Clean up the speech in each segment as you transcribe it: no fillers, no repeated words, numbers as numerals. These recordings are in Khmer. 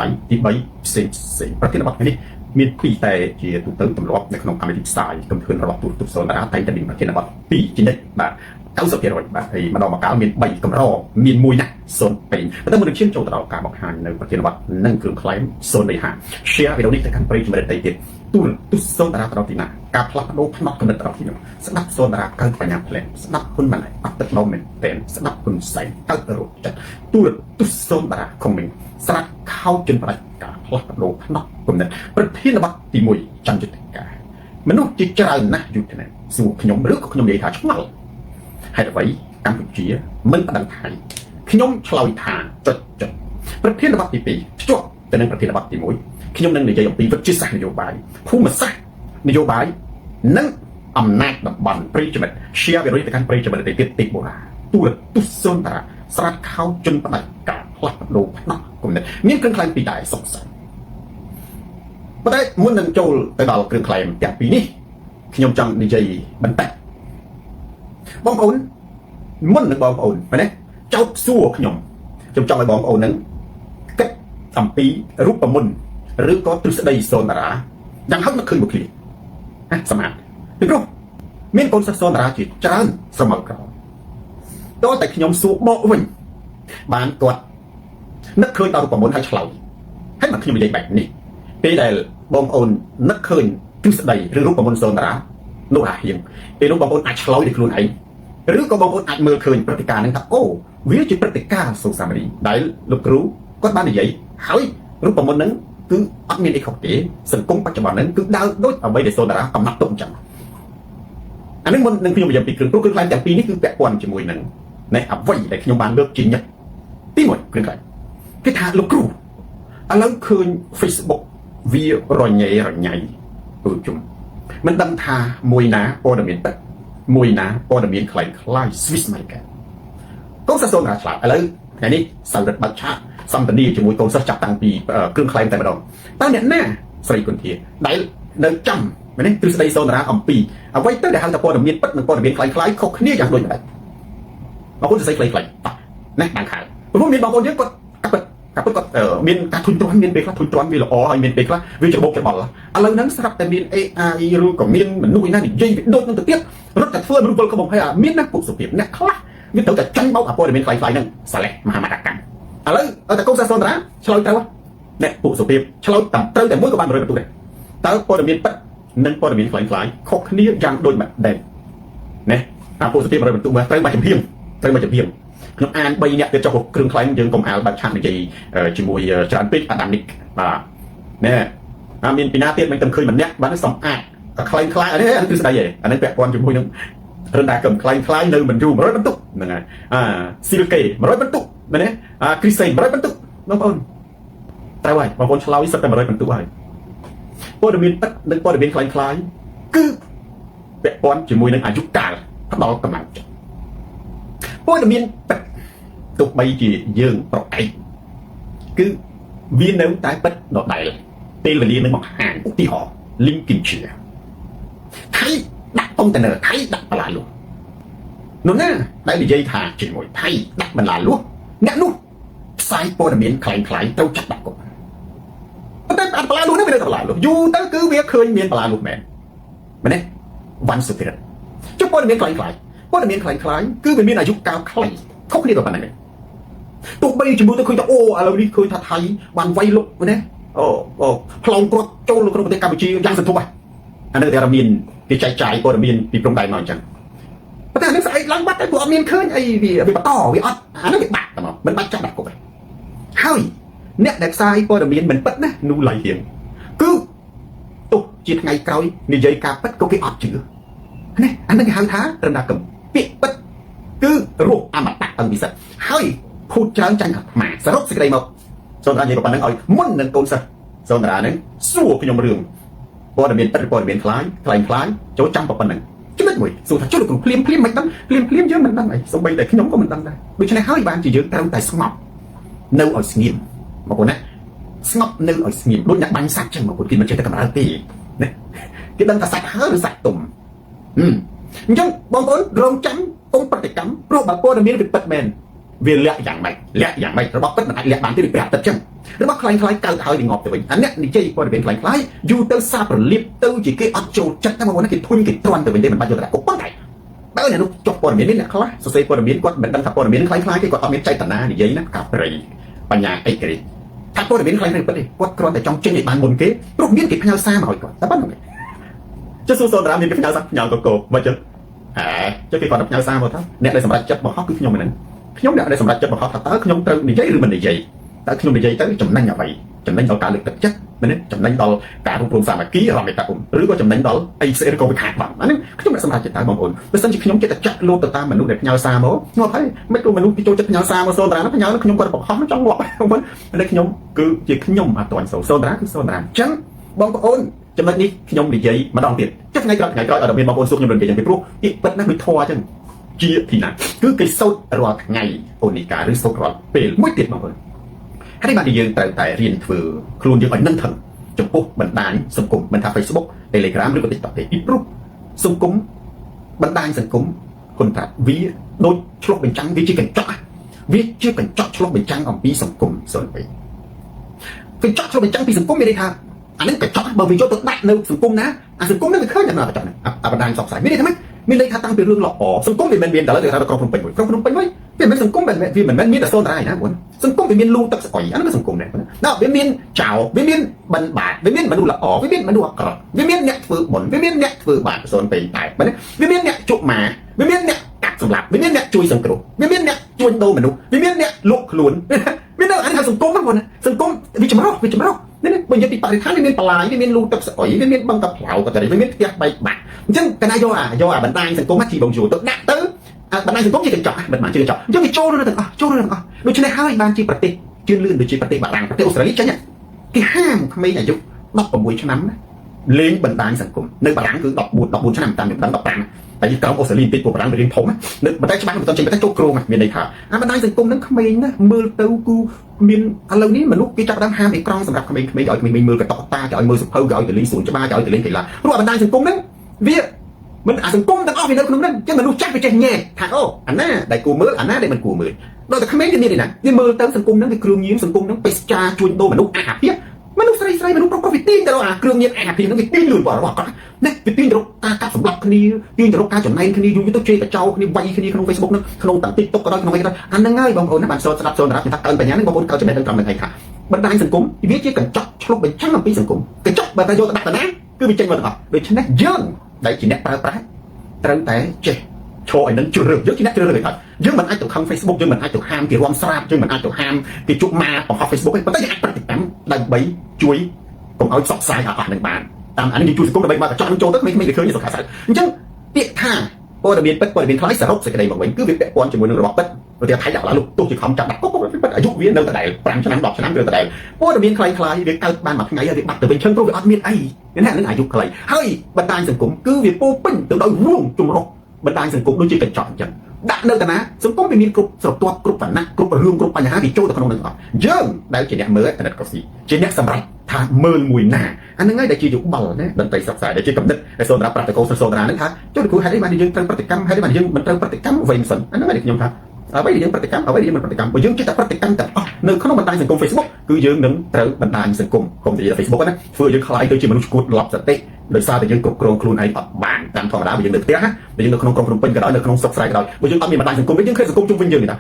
តៃទី3ផ្សេងប្រធានបទនេះមានពីរតែជាទូទៅទម្លាប់នៅក្នុងកម្មវិធីផ្សាយកំធឿនរបស់ទូរទស្សន៍សូនតារាតែងតែមានប្រធានបទ2ជានិច្ចបាទ 90% បាទហើយម្ដងម្កាលមាន3កម្រមាន1ណាស់សូនពេញតែមុននឹងឈានចូលទៅដល់ការបង្ហាញនៅប្រធានបទនិងគ្រឿងខ្លែងសូននៃហាshare វីដេអូនេះទៅកាន់ប្រិយមិត្តដទៃទៀតទូរទស្សន៍សូនតារាទៅទីណាការផ្លាស់ប្ដូរផ្នត់គំនិតរបស់ខ្ញុំស្ដាប់សូនតារាកើតបញ្ញាផ្លែស្ដាប់គុណម៉ាណែអត់ទឹកដុំមែនតែស្ដាប់គុណសែងកើតរត់ចិត្តទូរទស្សន៍សូនតារាខុំមិញស្រាក់ខោជនបដិការផ្លាស់ប្ដូរផ្នត់គំនិតប្រធានបទទី1ចន្ទយុទ្ធការមនុស្សជាច្រើនណាស់យុទ្ធនាសួរខ្ញុំឬក៏ខ្ញុំនិយាយថាឆ្ងល់ហេតុអ្វីកម្ពុជាមិនបដិថៃខ្ញុំឆ្លើយថាចុចប្រធានបទទី2ភ្ជាប់ទៅនឹងប្រធានបទទី1ខ្ញុំនឹងនិយាយអំពីវិទ្យាសាស្ត្រនយោបាយភូមិសាស្ត្រនយោបាយនិងអំណាចតំបន់ប្រិយមិត្ត share វីដេអូទៅកាន់ប្រិយមិត្តទៅទៀតទីបូរ៉ាទូរទស្សន៍សូនតារាស្រាត់ខោជនបដិការផ្លាស់ប្ដូរផ្នត់គំនិតមានគ្រឿងខ្លែងពីរដែរសុខសាន្តប៉ុន្តែមុននឹងចូលទៅដល់គ្រឿងខ្លែងទាំងពីរនេះខ្ញុំចង់និយាយបន្តិចបងប្អូនមុននឹងបងប្អូនមែនទេចោទសួរខ្ញុំចង់ឲ្យបងប្អូននឹងគិតអំពីរូបមន្តឬក៏ទ្រឹស្ដីសូនតារាយ៉ាងហោចនឹកឃើញមួយឃ្លាសមាធិពីព្រោះមានកូនសិស្សសូនតារាជាច្រើនស្រមើក្រតើតែខ្ញុំសួរបកវិញបានគាត់នឹកឃើញដល់រូបមន្តហើយឆ្លើយហើយមកខ្ញុំនិយាយបែបនេះពេលដែលបងប្អូននឹកឃើញទ្រឹស្ដីឬរូបមន្តសូនតារានោះអាហៀងពេលនោះបងប្អូនអាចឆ្លើយដោយខ្លួនឯងឬក៏បងប្អូនអាចមើលឃើញព្រឹត្តិការណ៍ហ្នឹងថាអូវាជាព្រឹត្តិការណ៍សូសាមារីដែលលោកគ្រូគាត់បាននិយាយហើយរូបមន្តហ្នឹងគឺអត់មានអីខុសទេសង្គមបច្ចុប្បន្នហ្នឹងគឺដើរដូចអ្វីដែលសូនតារាកំណត់ទុកអញ្ចឹងអានេះមុននឹងខ្ញុំនិយាយពីគ្រឿងខ្លែងទាំងពីរនេះគឺពាក់ព័ន្ធជាមួយនឹងនៃអ្វីដែលខ្ញុំបានលើកជាញឹកទី1គ្រឿងខ្លែងគេថាលោកគ្រូឥឡូវឃើញ Facebook វារញ៉េរញ៉ៃទូជុំមិនដឹងថាមួយណាព័ត៌មានពិតមួយណាព័ត៌មានខ្លែងខ្លាយ Swiss American កូនសិស្សសូនតារាឆ្លាតឥឡូវថ្ងៃនេះសៅរិទ្ធបាត់ឆាសន្តានីជាមួយកូនសិស្សចាប់តាំងពីគ្រឿងខ្លែងតែម្ដងតើអ្នកណាស្រីគុនធាដែលនៅចាំមែនទេទ្រឹស្ដីសូនតារាអំពីអ្វីទៅដែលហៅថាព័ត៌មានពិតនិងព័ត៌មានខ្លែងខ្លាយខុសគ្នាយ៉ាងដូចម្ដេចបងប្អូនសរសេរខ្លីៗណាបានខែព្រោះមានបងប្អូនយើងគាត់កាពិតគាត់មានការធុញទ្រាន់មានពេលខ្លះធុញទ្រាន់វាល្អហើយមានពេលខ្លះវាច្របូកច្របល់ឥឡូវហ្នឹងស្រាប់តែមាន AI ឬក៏មានមនុស្សណានិយាយវាដូចនឹងទៅទៀតរត់តែធ្វើមនុស្សពលក៏បំភ័យមានណាពុកសុភាពអ្នកខ្លះវាត្រូវតែចាញ់បោកអាព័ត៌មានខ្លាំងៗហ្នឹងសាឡេះមហាមតកម្មឥឡូវតែកូនសាសូនតារាឆ្លើយទៅអ្នកពុកសុភាពឆ្លើយតាមត្រូវតែមួយក៏បាន100បន្ទុកដែរតើព័ត៌មានពិតនិងព័ត៌មានខ្លាំងៗខុសគ្នាយ៉ាងដូចម៉េចដែរណាអាពុកសុភាព100បន្ទុកមកត្រូវមកចំហៀងខ្ញុំអាន3នាក់ទៀតចុះគ្រឿងខ្លែងយើងកុំអាលបាត់ឆាត់និយាយជាមួយច្រើនពេកអាដាមនិកបាទណែមានពីណាទៀតមិនទាំងឃើញម្នាក់បានសំអាតខ្លែងខ្លាយអានេះគឺស្ដីឯងអានេះពាក់ព័ន្ធជាមួយនឹងរណ្ដាកំខ្លែងខ្លាយនៅមិនយូរ100បន្ទុកហ្នឹងហើយស៊ីលកេ100បន្ទុកមែនទេគ្រីសេ100បន្ទុកបងប្អូនត្រូវហើយបងប្អូនឆ្លើយសិតតែ100បន្ទុកហើយព័ត៌មានពិតនិងព័ត៌មានខ្លែងខ្លាយគឺពាក់ព័ន្ធជាមួយនឹងអាយុកាលផ្ដល់កម្លាំងចិត្តព័ត៌មានពិតទោះបីជាយើងប្រកែកគឺវានៅតែពិតដដែលពេលវេលានឹងបង្ហាញឧទាហរណ៍ Lincolnshire ថៃដាក់កុងតឺន័រថៃដាក់បន្លាលួសនោះណាដែលនិយាយថាជាមួយថៃដាក់បន្លាលួសអ្នកនោះផ្សាយព័ត៌មានខ្លាំងៗត្រូវចាត់ដាក់គុកប៉ុន្តែបន្លាលួសនេះវានៅតែបន្លាលួសយូរទៅគឺវាឃើញមានបន្លាលួសមែនទេវ៉ាន់សុធិរិទ្ធចុះព័ត៌មានខ្លាំងៗព័ត៌មានខ្លាំងៗគឺវាមានអាយុកាលខ្លីខុសគ្នាទៅប៉ុណ្ណឹងទោះបីជាមួយទៅឃើញថាអូឥឡូវនេះឃើញថាថៃបានវាយលុកណាអូផ្លូវគាត់ចូលក្នុងប្រទេសកម្ពុជាយ៉ាងសន្ធប់ហ្នឹងអានេះតែមានគេចែកចាយព័ត៌មានពីព្រំដែនមកអញ្ចឹងប៉ុន្តែអានេះស្អែកឡើងបាត់តែព្រោះអត់មានឃើញអីវាបន្តវាអត់អានេះវាបាត់តែមកមិនបាច់ចាក់ដាក់គុកទេហើយអ្នកដែលផ្សាយព័ត៌មានមិនពិតណានោះឡៃហៀងគឺទោះជាថ្ងៃក្រោយនិយាយការពិតក៏គេអត់ជឿណាអានេះគេហៅថារណ្ដាកំពាក្យពិតគឺរស់អមតៈអង្គពិសិដ្ឋហើយភូតច្រើនចាញ់អាត្មាសរុបសេចក្តីមកសូនតារានិយាយប៉ុណ្្នឹងឲ្យមុននឹងកូនសិស្សសូនតារាហ្នឹងសួរខ្ញុំរឿងព័ត៌មានពិតព័ត៌មានខ្លាំងចូលចាំប៉ុណ្្នឹងចំណុចមួយសួរថាចុះលោកគ្រូភ្លាមមិនដឹងភ្លាមយើងមិនដឹងអីសូម្បីតែខ្ញុំក៏មិនដឹងដែរដូច្នេះហើយបានជាយើងត្រូវតែស្ងប់នៅឲ្យស្ងៀមបងប្អូនណាស្ងប់នៅឲ្យស្ងៀមដូចអ្នកបាញ់សត្វចឹងបងប្អូនគេមិនចេះតែកម្រើទេណាគេដឹងថាសាច់ហើឬសាច់ទុំអញ្ចឹងបងប្អូនរងចាំកុំប្រតិកម្មព្រោះបើព័ត៌មានវាពិតមែន វាលាក់យ៉ាងម៉េចរបស់ពិតមិនអាចលាក់បានទេវាប្រាប់ទឹកចឹងរបស់ខ្លាំងកើតហើយវាងាប់ទៅវិញអានេះនិយាយព័ត៌មានខ្លាំងយូរទៅសារប្រលៀបទៅជាគេអត់ចូលចិត្តតែមកគេធុញគេទ្រាំទៅវិញទេមិនបាច់យកទៅគុកប៉ុន្តែបើអ្នកនោះចុះព័ត៌មាននេះអ្នកខ្លះសរសេរព័ត៌មានគាត់មិនដឹងថាព័ត៌មានខ្លាំងគេគាត់អត់មានចេតនានិយាយណាកាប្រីបញ្ញាអេក្រិចថាព័ត៌មានខ្លាំងពិតទេគាត់គ្រាន់តែចង់ចេញឲ្យបានមុនគេព្រោះមានគេផ្ញើសារមកឲ្យគាត់តែប៉ុណ្្នឹងចុះសូនរាមានគេផ្ញើសារផ្ញើកកមកចឹងចុះគេគាត់ផ្ញើសារមកថាអ្នកដែលសម្រាប់ចិត្តបង្ហោះគឺខ្ញុំហ្នឹងខ្ញុំអ្នកដែលសម្រាប់ចិត្តបង្ហោះថាតើខ្ញុំត្រូវនិយាយឬមិននិយាយតើខ្ញុំនិយាយទៅចំណេញអ្វីចំណេញដល់ការលើកទឹកចិត្តមែនទេចំណេញដល់ការរួមព្រមសាមគ្គីរំលែកតាឬក៏ចំណេញដល់អីផ្សេងឬក៏វិខាតបានអានេះខ្ញុំអ្នកសម្រាប់ចិត្តតើបងប្អូនបើសិនជាខ្ញុំចិត្តតែចាក់លោតទៅតាមមនុស្សដែលផ្ញើសារមកងាប់ហើយមិនក៏មនុស្សគេចូលចិត្តផ្ញើសារមកសូនតារាផ្ញើខ្ញុំគាត់បង្ហោះចង់ងាប់បងប្អូនតែខ្ញុំគឺជាខ្ញុំអត់ទាន់សូនតារាគឺសូនតារាអញ្ចឹងបងប្អូនចំណុចនេះខ្ញុំនិយាយម្ដងទៀតចុះថ្ងៃក្រោយអត់មានបងប្អូនសួរខ្ញុំនិយាយយ៉ាងពីព្រោះពីពិតណាស់ដូចធွာអញ្ចឹងជាទីណាគឺគេសូត្ររាល់ថ្ងៃអូនីកាឬសូត្ររាល់ពេលមួយទៀតបងប្អូនហើយបានយើងត្រូវតែរៀនធ្វើខ្លួនយើងឲ្យនឹងថឹងចំពោះបណ្ដាញសង្គមមិនថា Facebook Telegram ឬក៏ TikTok ទេពីព្រោះសង្គមបណ្ដាញសង្គមគុណថាវាដូចឆ្លុះបញ្ចាំងវាជាកញ្ចក់ឆ្លុះបញ្ចាំងអំពីសង្គមសូនពេកកញ្ចក់ឆ្លុះបញ្ចាំងពីសង្គមមានន័យថាអានេះកញ្ចក់បើវាយកទៅដាក់នៅសង្គមណាអាសង្គមហ្នឹងវាឃើញតែកញ្ចក់ហ្នឹងអាបណ្ដាញសកស្រាយមានន័យថាម៉េចមានន័យថាតាំងពីរឿងល្អសង្គមវាមិនមានតែលើក្រុងភ្នំពេញក្រុងភ្នំពេញវិញវាមិនសង្គមវាមិនមែនមានតែសូនតារាឯណាបងសង្គមវាមានលូទឹកស្អុយអានោះគឺសង្គមដែរណាវាមានចៅវាមានបិណ្ឌបាតវាមានមនុស្សល្អវាមានមនុស្សអាក្រក់វាមានអ្នកធ្វើបុណ្យវាមានអ្នកធ្វើបាបសូនពេញតែបាទវាមានអ្នកជក់ម៉ាវាមានអ្នកកាត់សម្លាប់វាមានអ្នកជួយសង្គ្រោះវាមានអ្នកជួញដូរមនុស្សវាមានអ្នកលក់ខ្លួនមាននៅអានេះថាសង្គមហ្នឹងបងសង្គមវាចម្រុះនេះបើនិយាយពីបរិស្ថានវាមានបន្លាយវាមានលូទឹកស្អុយវាមានបឹងតាផ្លៅក៏តែវាមានផ្ទះបែកបាក់អញ្ចឹងកណាយកអាបណ្ដាញសង្គមជីបងយូទៅដាក់ទៅបណ្ដាញសង្គមជាកញ្ចក់មិនបានជាកញ្ចក់អញ្ចឹងវាចូលទៅទាំងអស់ដូច្នេះហើយបានជាប្រទេសជឿនលឿនដូចជាប្រទេសបារាំងប្រទេសអូស្ត្រាលីចឹងគេហាមក្មេងអាយុ16ឆ្នាំលេងបណ្ដាញសង្គមនៅបារាំងគឺ14ឆ្នាំតាមខ្ញុំដឹង15តែក្រោមអូស្ត្រាលីបន្តិចពួកបារាំងវារៀងធំនៅតែច្បាស់មិនទាន់ចេញតែចូលគ្រោងមានន័យថាអាបណ្ដាញសង្គមហ្នឹងក្មេងណាមើលទៅគូមានឥឡូវនេះមនុស្សគេចាប់ដើមហាមអេក្រង់សម្រាប់ក្មេងៗឲ្យក្មេងៗមើលកតកតាឲ្យមើលសភៅឲ្យទៅលេងសួនច្បារឲ្យទៅលេងកីឡាព្រោះបណ្ដាញសង្គមហ្នឹងវាមិនអាសង្គមទាំងអស់វានៅក្នុងហ្នឹងអញ្ចឹងមនុស្សចាស់វាចេះញ៉ែថាអូអាណាដែលគួរមើលអាណាដែលមិនគួរមើលដល់តែក្មេងវាមានឯណាវាមើលទៅសង្គមហ្នឹងវាគ្រឿងញៀនសង្គមហ្នឹងបេសចាជួញដូរមនុស្សអាភិបមនុស្សស្រីមនុស្សប្រុសវាទាញទៅរកអាគ្រឿងញៀនអាភិបហ្នឹងវាទាញលឿនរបស់គាត់ណាវាទាញទៅរកការកាប់សម្លាប់គ្នាទាញទៅរកការចំណែងគ្នាយូរទៅជេរកចោលគ្នាវាយគ្នាក្នុង Facebook ហ្នឹងក្នុងតាម TikTok ក៏ដោយក្នុងអីក៏ដោយអាហ្នឹងហើយបងប្អូនណាបានស្ដាប់សូនរាប់ថាកើនបញ្ញាហ្នឹងបងប្អូនកើតចំណេះដឹងត្រឹមនឹងឯងថាបណ្ដាញសង្គមវាជាកញ្ចក់ឆ្លុះបញ្ចាំងអំពីសង្គមកញ្ចក់បើតែយកទៅដាក់តាណាគឺវាចេញមកទាំងអស់ដូច្នេះយើងដែលជាអ្នកប្រើប្រាស់ត្រូវតែចេះឈរឲ្យនឹងជ្រើសរើសយើងជាអ្នកជ្រើសរើសឲ្យយើងមិនអាចទៅខឹង Facebook យើងមិនអាចទៅហាមគេរំស្រាបយើងមិនអាចទៅហាមគេជក់ម៉ាបង្ហោះ Facebook ទេប៉ុន្តែយើងអាចប្រតិកម្មដើម្បីជួយកុំឲ្យផ្សព្វផ្សាយអស់នឹងបានតាមអានេះជួយសង្គមដើម្បីមកកញ្ចក់នឹងចូលទៅមិនឃើញសុខសាស្ត្រអញ្ចឹងពាក្យថាព័ត៌មានពិតព័ត៌មានខ្លះសរុបសេចក្តីមកវិញគឺវាពាក់ព័ន្ធជាមួយនឹងរបបពិតប្រទេសថៃដាក់ឡាលោកទោះជាខំចាប់ដាក់គុកពិតអាយុវានៅដដែល5ឆ្នាំ10ឆ្នាំវាដដែលព័ត៌មានខ្លីៗវាកើតបានមួយថ្ងៃហើយវាបាត់ទៅវិញឈឹងព្រោះវាអត់មានអីអ្នកនឹងអាយុខ្លីហើយបណ្ដាញសង្គមគឺវាពោពេញទៅដោយរួមចម្រុះបណ្ដាញសង្គមដូចជាកញ្ចក់អញ្ចឹងដាក់នៅតាណាសង្គមវាមានគ្រប់ស្រទាប់គ្រប់វណ្ណៈគ្រប់រឿងគ្រប់បញ្ហាវាចូលទៅក្នុងនឹងអស់យើងដែលជាអ្នកមើលអាណិតកុស៊ីជាអ្នកសម្រាប់ថាមើលមួយណាអានឹងហើយដែលជាយុបល់ណាតន្ត្រីសិក្សាដែលជាកំណត់ដែលសូនរាប់ប្រាក់តកោសូនរានឹងថាចុះគ្រូហេតុអីបានយើងត្រូវប្រតិកម្មហេតុអីបានយើងមិនត្រូវប្រតិកម្មវិញមិនសិនអានឹងហើយខ្ញុំថាអ្វីដែលយើងប្រតិកម្មអ្វីដែលយើងមិនប្រតិកម្មបើយើងចេះតែប្រតិកម្មទាំងអស់នៅក្នុងបណ្ដាញសង្គម Facebook គឺយើងនឹងត្រូវបណ្ដាញសង្គមកុំនិយាយ Facebook ណាធ្វើយើងខ្លាយទៅជាមនុស្សឈួតលប់សតិដោយសារតែយើងគ្រប់គ្រងខ្លួនឯងអត់បានតាមធម្មតាបើយើងនៅផ្ទះណាបើយើងនៅក្នុងក្រុងភ្នំពេញក៏ដោយនៅក្នុងស្រុកស្រែក៏ដោយបើយើងអត់មានបណ្ដាញសង្គមវិញយើងឃើញសង្គមជុំវិញយើងនេះណា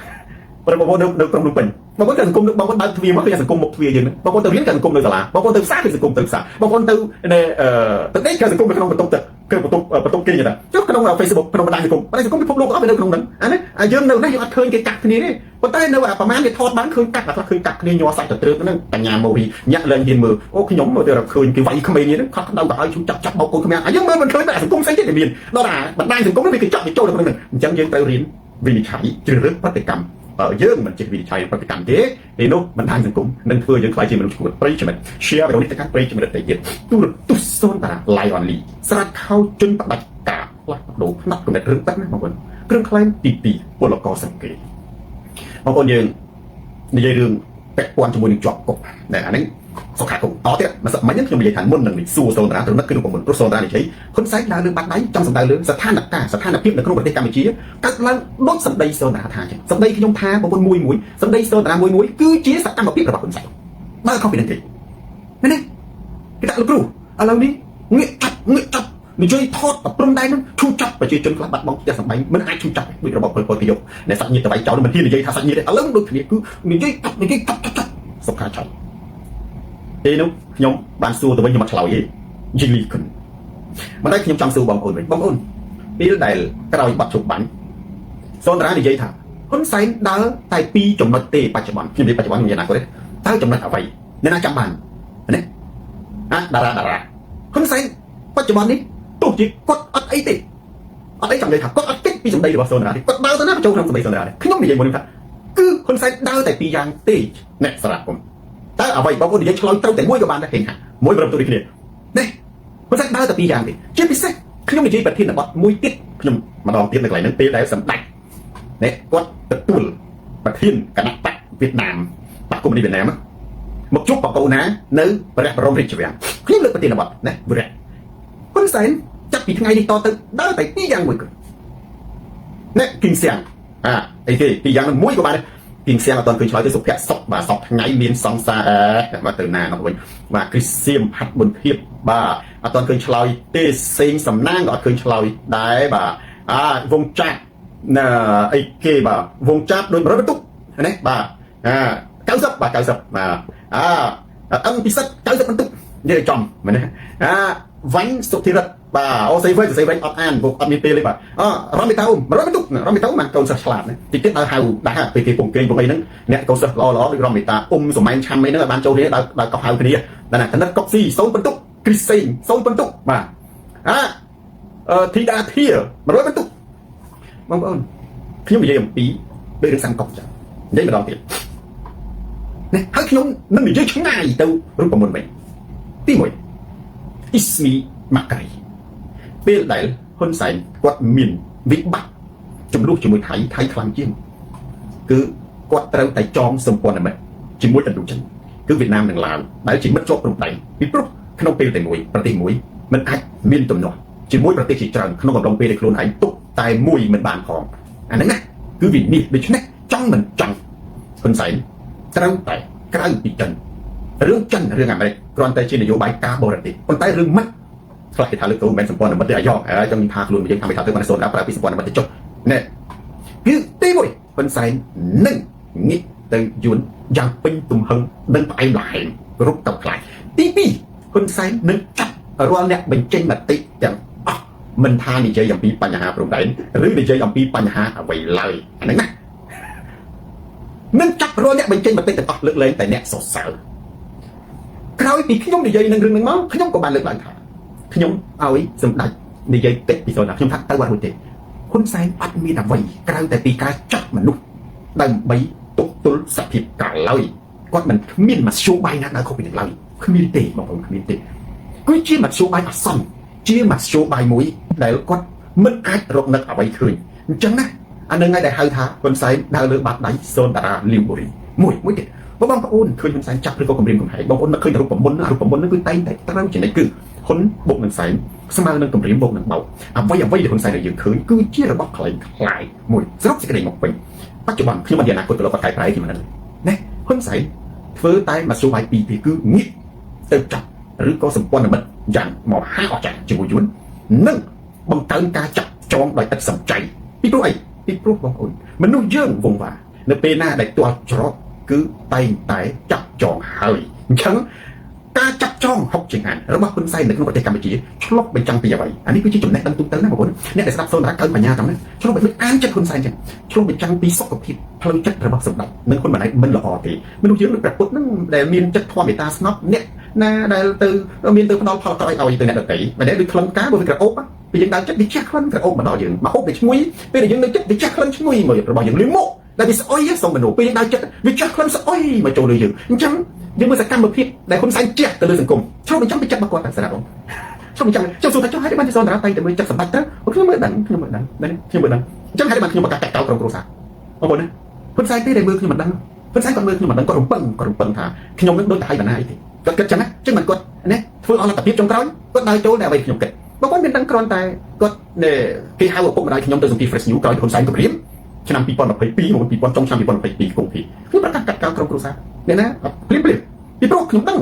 ព្រោះបងប្អូននៅក្រុងភ្នំពេញបងប្អូនទៅសង្គមបងប្អូនដើរទ្វារមកគឺសង្គមមុខទ្វារយើងបងប្អូនទៅរៀនគឺសង្គមនៅសាលាបងប្អូនទៅផ្សារគឺសង្គមទៅផ្សារបងប្អូនទៅដេកគឺសង្គមនៅក្នុងបន្ទប់ទឹកគឺបន្ទប់គេណាចុះក្នុង Facebook ក្នុងបណ្ដាញសង្គមពិភពលោកក៏អត់នៅក្នុងហ្នឹងអានេះយើងនៅនេះយើងអត់ឃើញគេកាត់គ្នាទេប៉ុន្តែនៅប្រហែលគេថតបានឃើញកាត់ខ្លះឃើញកាត់គ្នាញ័រសាច់ទៅត្រឹមហ្នឹងបញ្ញាមកពីញាក់ឡើងហ៊ានមើលអូខ្ញុំមើលទៅឃើញគេវាយក្មេងនេះខុសដៅទៅឲ្យជួយចាប់បោកកូនខ្មែរយើងមើលមិនឃើញតែសង្គមផ្សេងទៀតមានដល់អាបណ្ដាញសង្គមនេះវាគេចាប់ចូលទៅក្នុងហ្នឹងអញ្ចឹងយើងត្រូវរៀនវិនិច្ឆ័យជ្រើសរើសប្រតិកម្មយើងមិនចេះវិនិច្ឆ័យប្រតិកម្មទេឯនោះបណ្ដាញសង្គមនឹងធ្វើយើងខ្លាចជាមនុស្សឈួតប្រិយមិត្ត share វីដេអូនេះទៅកាន់ប្រិយមិត្តទៅទៀតទូរទស្សន៍សូនតារា live only ស្រាច់ខោជន់បដាច់ការផ្លាស់ប្ដូរផ្នែកគំនិតរឿងប៉ិតណាបងប្អូនគ្រឿងខ្លែងទី2ពលករសង្កេតបងប្អូនយើងនិយាយរឿងពាក់ព័ន្ធជាមួយនឹងជាប់គុកតែអានេះ សុខាគមទៀតមកមិញខ្ញុំនិយាយថាមុននឹងសួរសូនតាត្រឹមនេះគឺក្នុងមុនព្រោះសូនតានិយាយហ៊ុនសែនដើរលើបាត់ដៃចង់សម្ដៅលើស្ថានភាពនៅក្នុងប្រទេសកម្ពុជាកើតឡើងដូចសម្ដីសូនតាថាចឹងសម្ដីខ្ញុំថាបងប្អូនមួយសម្ដីសូនតាមួយគឺជាសកម្មភាពរបស់ហ៊ុនសែនបើខុសពីនឹងទេណាគេដាក់លោកគ្រូឥឡូវនេះងាកចាប់និយាយថតប្រព្រំដៃនឹងឈូសចាប់ប្រជាជនខ្លះបាត់បង់ផ្ទះសម្បែងមិនអាចឈូសចាប់ដូចរបបពលពតទៅយកដែលសាច់ញាតិទៅវាយចោលមិនហ៊ាននិយាយថាសាច់ញាតិឥឡូវដូចគ្នាគឺនិយាយចាប់សុខាចោលពេលនោះខ្ញុំបានសួរទៅវិញខ្ញុំអត់ឆ្លើយទេយីលីគុណមិនដែរខ្ញុំចង់សួរបងប្អូនវិញបងប្អូនពេលដែលក្រោយបាត់ជប់បាញ់សូនតារានិយាយថាហ៊ុនសែនដើរតែ2ចំណុចទេបច្ចុប្បន្នខ្ញុំនិយាយបច្ចុប្បន្នខ្ញុំនិយាយណាគាត់ទេតើចំណុចអ្វីអ្នកណាចាំបានណាតារាហ៊ុនសែនបច្ចុប្បន្ននេះទោះជាគាត់អត់អីទេអត់អីចង់និយាយថាគាត់អត់គិតពីសម្ដីរបស់សូនតារាទេគាត់ដើរទៅណាចូលក្នុងសម្ដីសូនតារាទេខ្ញុំនិយាយមុនថាគឺហ៊ុនសែនដើរតែ2យ៉ាងទេអ្នកសារៈគុំតើអ្វីបងប្អូននិយាយឆ្លើយត្រូវតែមួយក៏បានដែរឃើញថាមួយប្រំទូដូចគ្នានេះហ៊ុនសែនដើរតែ2យ៉ាងទេជាពិសេសខ្ញុំនិយាយប្រធានបទមួយទៀតខ្ញុំម្ដងទៀតនៅកន្លែងហ្នឹងពេលដែលសម្ដេចនេះគាត់ទទួលប្រធានគណៈបកវៀតណាមបកកុម្មុយនីសវៀតណាមមកជួបបកកូណានៅព្រះបរមរាជវាំងខ្ញុំលើកប្រធានបទណាវរៈហ៊ុនសែនចាប់ពីថ្ងៃនេះតទៅដើរតែ2យ៉ាងមួយគឺនេះគីងសៀងអីគេ2យ៉ាងមួយក៏បានគីងសៀងអត់ទាន់ឃើញឆ្លើយទៅសុភ័ក្រសុខបាទសពថ្ងៃមានសង្សារបាទទៅណានោះវិញបាទគ្រីសៀមហាត់បុនភាពបាទអត់ទាន់ឃើញឆ្លើយទេសេងសំណាងក៏អត់ឃើញឆ្លើយដែរបាទវងចាក់ណាអីគេបាទវងចាប់ដោយ100បន្ទុកណាបាទ90បាទ90បាទអង្គពិសិដ្ឋ90បន្ទុកនិយាយចំមែនទេវាញ់សុធិរិទ្ធបាទអូសៃវិញអត់អានពួកអត់មានពេលទេបាទរំមីតាអ៊ុំ100បន្ទុករំមីតាអ៊ុំបានកូនសិស្សឆ្លាតណាតិចទៀតដល់ហៅដាក់ពេលគេពងគេងពងអីហ្នឹងអ្នកកូនសិស្សល្អដូចរំមីតាអ៊ុំសមែនឆាំអីហ្នឹងឲ្យបានចូលគ្នាដល់កោះហៅគ្នាណាកណិតកុកស៊ី0បន្ទុកគ្រីសេង0បន្ទុកបាទធីតាធា100បន្ទុកបងប្អូនខ្ញុំនិយាយអំពីដូចរឿងសាំកុកចឹងនិយាយម្ដងទៀតណាហើយខ្ញុំនឹងនិយាយឆ្ងាយទៅរូបមន្តវិញទី1 Ismi Makari ពេលដែលហ៊ុនសែនគាត់មានវិបត្តិចំនួនជាមួយថៃខ្លាំងជាងគឺគាត់ត្រូវតែចងសម្ព័ន្ធមិត្តជាមួយឥណ្ឌូចិនគឺវៀតណាមនិងឡាវដែលជាមិត្តជាប់ព្រំដែនពីព្រោះក្នុងពេលតែមួយប្រទេសមួយមិនអាចមានទំនាស់ជាមួយប្រទេសជាច្រើនក្នុងកំឡុងពេលដែលខ្លួនឯងទុកតែមួយមិនបានផងអាហ្នឹងណាគឺវិនិច្ឆ័យដូច្នេះចង់មិនចង់ហ៊ុនសែនត្រូវតែក្រៅពីចិនរឿងចិនរឿងអាមេរិកគ្រាន់តែជានយោបាយការបរទេសប៉ុន្តែរឿងមិត្តខ្លះគេថាលើកទៅមិនសម្ព័ន្ធមិត្តទេអាយ៉ងចង់ថាខ្លួនយើងថាមិនថាទៅបានសូនដល់ប្រើពីសម្ព័ន្ធមិត្តទៅចុះណែគឺទី1ហ៊ុនសែននឹងងាកទៅយួនយ៉ាងពេញទំហឹងនិងផ្អែមល្ហែមរុកទៅខ្លាចទី2ហ៊ុនសែននឹងចាប់រាល់អ្នកបញ្ចេញមតិទាំងអស់មិនថានិយាយអំពីបញ្ហាព្រំដែនឬនិយាយអំពីបញ្ហាអ្វីឡើយអាហ្នឹងណានឹងចាប់រាល់អ្នកបញ្ចេញមតិទាំងអស់លើកលែងតែអ្នកសរសើរក្រោយពីខ្ញុំនិយាយនឹងរឿងហ្នឹងមកខ្ញុំក៏បានលើកឡើងថាខ្ញុំឲ្យសម្ដេចនិយាយតិចពីសូនណាខ្ញុំថាទៅអត់រួចទេហ៊ុនសែនអត់មានអ្វីក្រៅតែពីការចាប់មនុស្សដើម្បីទប់ទល់សភាពកាលឡើយគាត់មិនគ្មានមធ្យោបាយណាដែលខុសពីនឹងឡើយគ្មានទេបងប្អូនគ្មានទេគឺជាមធ្យោបាយអាសន្នជាមធ្យោបាយមួយដែលគាត់មិនអាចរកនឹកអ្វីឃើញអញ្ចឹងណាអានឹងហើយដែលហៅថាហ៊ុនសែនដើរលើបាតដៃសូនតារាលីវបូរីមួយទៀតបងប្អូនឃើញហ៊ុនសែនចាប់ឬក៏គម្រាមកំហែងបងប្អូននឹកឃើញរូបមន្តនោះគឺតែងតែត្រូវចំណេះគឺហ៊ុនបុកនឹងសែនស្មើនឹងគម្រាមបុកនឹងបោកអ្វីដែលហ៊ុនសែនដែលយើងឃើញគឺជារបស់ខ្លែងខ្លាយមួយសរុបសេចក្តីមកវិញបច្ចុប្បន្នខ្ញុំមិនដឹងអនាគតក៏លោកគាត់កែប្រែគេមិនដឹងណាហ៊ុនសែនធ្វើតែមធ្យោបាយពីរគឺងាកទៅចាប់ឬក៏សម្ព័ន្ធមិត្តយ៉ាងមកហាអស្ចារ្យជាមួយយួននិងបង្កើនការចាប់ចងដោយឥតសំចៃពីព្រោះអីពីព្រោះបងប្អូនមនុស្សយើងវងវានៅពេលណាដែលទាល់ច្រកគឺតែងតែចាប់ចងហើយអញ្ចឹងការចាប់ចង60ជាងរបស់ហ៊ុនសែននៅក្នុងប្រទេសកម្ពុជាឆ្លុះបញ្ចាំងពីអ្វីអានេះគឺជាចំណេះដឹងទូទៅណាបងប្អូនអ្នកដែលស្ដាប់សូនតាកើបញ្ញាតាមនេះឆ្លុះបញ្ចាំងអានចិត្តហ៊ុនសែនចឹងឆ្លុះបញ្ចាំងពីសុខភាពផ្លូវចិត្តរបស់សម្ដេចនិងហ៊ុនម៉ាណែតមិនល្អទេមនុស្សយើងដូចព្រះពុទ្ធហ្នឹងដែលមានចិត្តធម៌មេត្តាស្ងប់អ្នកណាដែលទៅមានទៅផ្ដល់ផលក្រោយឲ្យទៅអ្នកដទៃមិនដែលដូចក្លិនការបើវាក្រអូបពេលយើងដើរចិត្តវាជះក្លិនក្រអូបមកដល់យើងមកហូបវាឈ្ងុយពេលដែលយើងនៅចិត្តវាជះក្លិនឈ្ងុយមករបស់យើងលឺមកដែលវាស្អុយសុំមនុស្សពេលយើងដើរចិត្តវាជះក្លិនស្អុយមកចូលលើយើងអញ្ចឹងយើងមើលសកម្មភាពដែលហ៊ុនសែនជះទៅលើសង្គមឆ្លុះបញ្ចាំងពីចិត្តរបស់គាត់តែស្រាប់បងឆ្លុះបញ្ចាំងខ្ញុំសួរថាចុះហើយបានជាសូនតារាតែទៅមើលចិត្តសម្បត្តិទៅខ្ញុំមើលដឹងខ្ញុំមើលដឹងអញ្ចឹងហើយបានខ្ញុំប្រកាសតាក់តោក្រុមគ្រួសារបងប្អូនណាហ៊ុនសែនទេដែលមើលខ្ញុំមិនដឹងហ៊ុនសែនគាត់មើលខ្ញុំមិនដឹងគាត់រំពឹងថាខ្ញុំនឹងដូចតែហើយបណ្ណាអីទេ គាត់គិតចឹងណាចឹងមិនគាត់ណាធ្វើអស់លទ្ធភាពចុងក្រោយគាត់ដើរចូលតែអ្វីខ្ញុំគិតបងប្អូនមានដឹងគ្រាន់តែគាត់គេហៅឪពុកម្ដាយខ្ញុំទៅសន្តិ Fresh News ក្រោយហ៊ុនសែនគម្រាមឆ្នាំ2022មក2000ចុងឆ្នាំ2022គង់ពីខ្ញុំប្រកាសកាត់កោក្រុមគ្រួសារអ្នកណាភ្លាមពីព្រោះខ្ញុំដឹង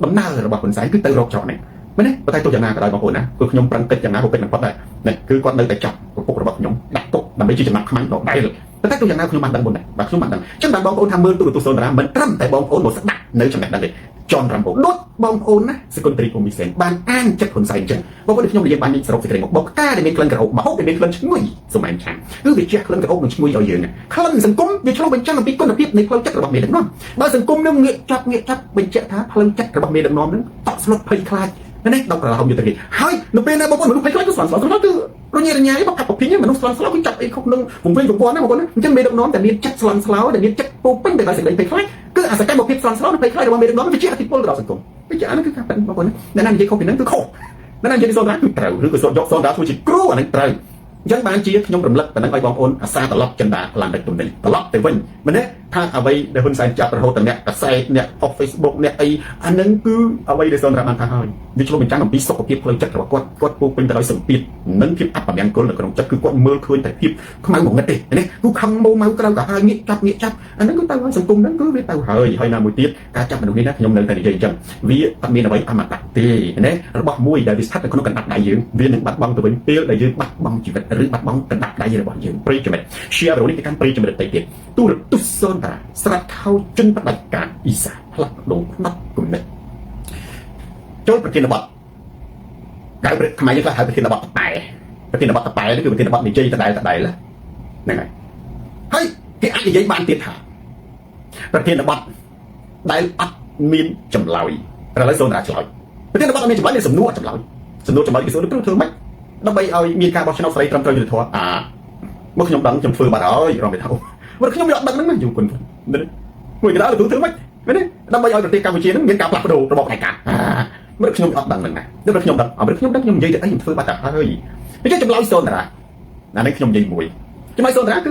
ដំណើររបស់ហ៊ុនសែនគឺទៅរកច្រកនេះមែនទេប៉ុន្តែទោះយ៉ាងណាក៏ដោយបងប្អូនណាគឺខ្ញុំប្រឹងគិតយ៉ាងណាក៏គិតមិនផុតដែរគឺគាត់នៅតែចាប់ឪពុករបស់ខ្ញុំដាក់ទុកដើម្បីជាចំណាប់ខ្មាំងដដែលប៉ុន្តែទោះយ៉ាងណាខ្ញុំបានដឹងមុនដែរបាទខ្ញុំបានដឹងចឹងបានបងប្អូនថាមើលទូរទស្សន៍សូនតារាមិនត្រឹមតែបងប្អូនមកស្ដាប់នៅចំណេះដឹងទេចនរ៉ាំបូដូចបងប្អូនណាសេកុនត្រីភូមិសែនបានអានចិត្តហ៊ុនសែនចឹងបងប្អូនខ្ញុំនិយាយបាននេះសរុបសេចក្តីមកបកការដែលមានក្លិនក្រអូបមកហូបដែលមានក្លិនឈ្ងុយសម័យខាងគឺវាជះក្លិនក្រអូបនិងឈ្ងុយឲ្យយើងក្លិនសង្គមវាឆ្លុះបញ្ចាំងអំពីគុណភាពនៃផ្លូវចិត្តរបស់មេដឹកនាំបើសង្គមនឹងងាកចាប់បញ្ជាក់ថាផ្លូវចិត្តរបស់មេដឹកនាំនឹងតក់ស្លុតភ័យខ្លាចនេះដល់ក្រហមយុទ្ធវិធីហើយនៅពេលណាបងប្អូនមនុស្សភ័យខ្លាចគឺស្លន់គឺរញ៉េរញ៉ៃបកាប់ប្រភេទមនុស្សស្លន់ស្លោគឺចាប់អីខុសនឹងវង្វេងប្រព័ន្ធណាបងប្អូនអញ្ចឹងមេដឹកនាំតែមានចិត្តស្លន់ស្លោដែលមានចិត្តពោពេញទៅដោយសេចក្តីភ័យខ្លាចគឺអាសកម្មភាពស្លន់ស្លោនិងភ័យខ្លាចរបស់មេដឹកនាំវាជាអតិពលដល់សង្គមវាជាអានេះគឺការប៉ិនបងប្អូនអ្នកណានិយាយខុសពីហ្នឹងគឺខុសអ្នកណានិយាយសូនតាគឺត្រូវឬក៏សូនយកសូនតាធ្វើជាគ្រូអានេះត្រូវអញ្ចឹងបានជាខ្ញុំរំលឹកប៉ុណ្ណឹងឲ្យបងប្អូនអាសាត្រឡប់ចិនដាឡានដឹកទំនិញត្រឡប់ទៅវិញមែនទេថាអ្វីដែលហ៊ុនសែនចាប់រហូតដល់អ្នកកសែតអ្នកអុស Facebook អ្នកអីអានឹងគឺអ្វីដែលសូនតាបានថាហើយវាឆ្លុះបញ្ចាំងអំពីសុខភាពផ្លូវចិត្តរបស់គាត់ពោពេញទៅដោយសម្ពាធនិងភាពអបមានគុណនៅក្នុងចិត្តគឺគាត់មើលឃើញតែភាពខ្មៅងងឹតទេនេះគឺខំម៉ៅក្រៅក៏ហើយងាកចាប់អានឹងគឺទៅឲ្យសង្គមហ្នឹងគឺវាទៅហើយណាមួយទៀតការចាប់មនុស្សនេះណាខ្ញុំនៅតែនិយាយអញ្ចឹងវាអត់មានអ្វីអមតៈទេណារបស់មួយដែលវាស្ថិតនៅក្នុងកណ្ដាប់ដៃយើងវានឹងបាត់បង់ទៅវិញពេលដែលយើងបាត់បង់ជីវិតឬបាត់បង់កណ្ដាប់ដៃរបស់យើងប្រិយមិត្ត share វីដេអូនេះទៅកាន់ប្រិយមិត្តដទៃទៀតទូរទស្សន៍សូនតាស្រាត់ខោជិនបដិការអ៊ីសាផ្លាស់ប្ដូរផ្នែកគំនិតចូលប្រធានបទកៅខ្មែរយើងខ្លះហៅប្រធានបទតែប្រធានបទតែនេះគឺប្រធានបទនិយាយដដែលហ្នឹងហើយគេអាចនិយាយបានទៀតថាប្រធានបទដែលអត់មានចម្លើយឥឡូវសូនតាឆ្លើយប្រធានបទអត់មានចម្លើយមានសំណួរចម្លើយគេសួរធ្វើម៉េចដើម្បីឲ្យមានការបោះឆ្នោតស្រីត្រឹមត្រូវយុត្តិធម៌មកខ្ញុំដឹងខ្ញុំធ្វើបាត់ហើយរំទៅមកខ្ញុំយកដឹងហ្នឹងយូរគុណមួយក្តៅធ្វើម៉េចមែនទេដើម្បីឲ្យប្រទេសកម្ពុជាហ្នឹងមានការផ្លាស់ប្ដូររបបផ្នែកការមកខ្ញុំអត់ដឹងហ្នឹងណាដល់ខ្ញុំដឹងខ្ញុំនិយាយទៅអីខ្ញុំធ្វើបាត់ហើយអញ្ចឹងចម្លើយសូនតារាណានេះខ្ញុំនិយាយមួយចម្លើយសូនតារាគឺ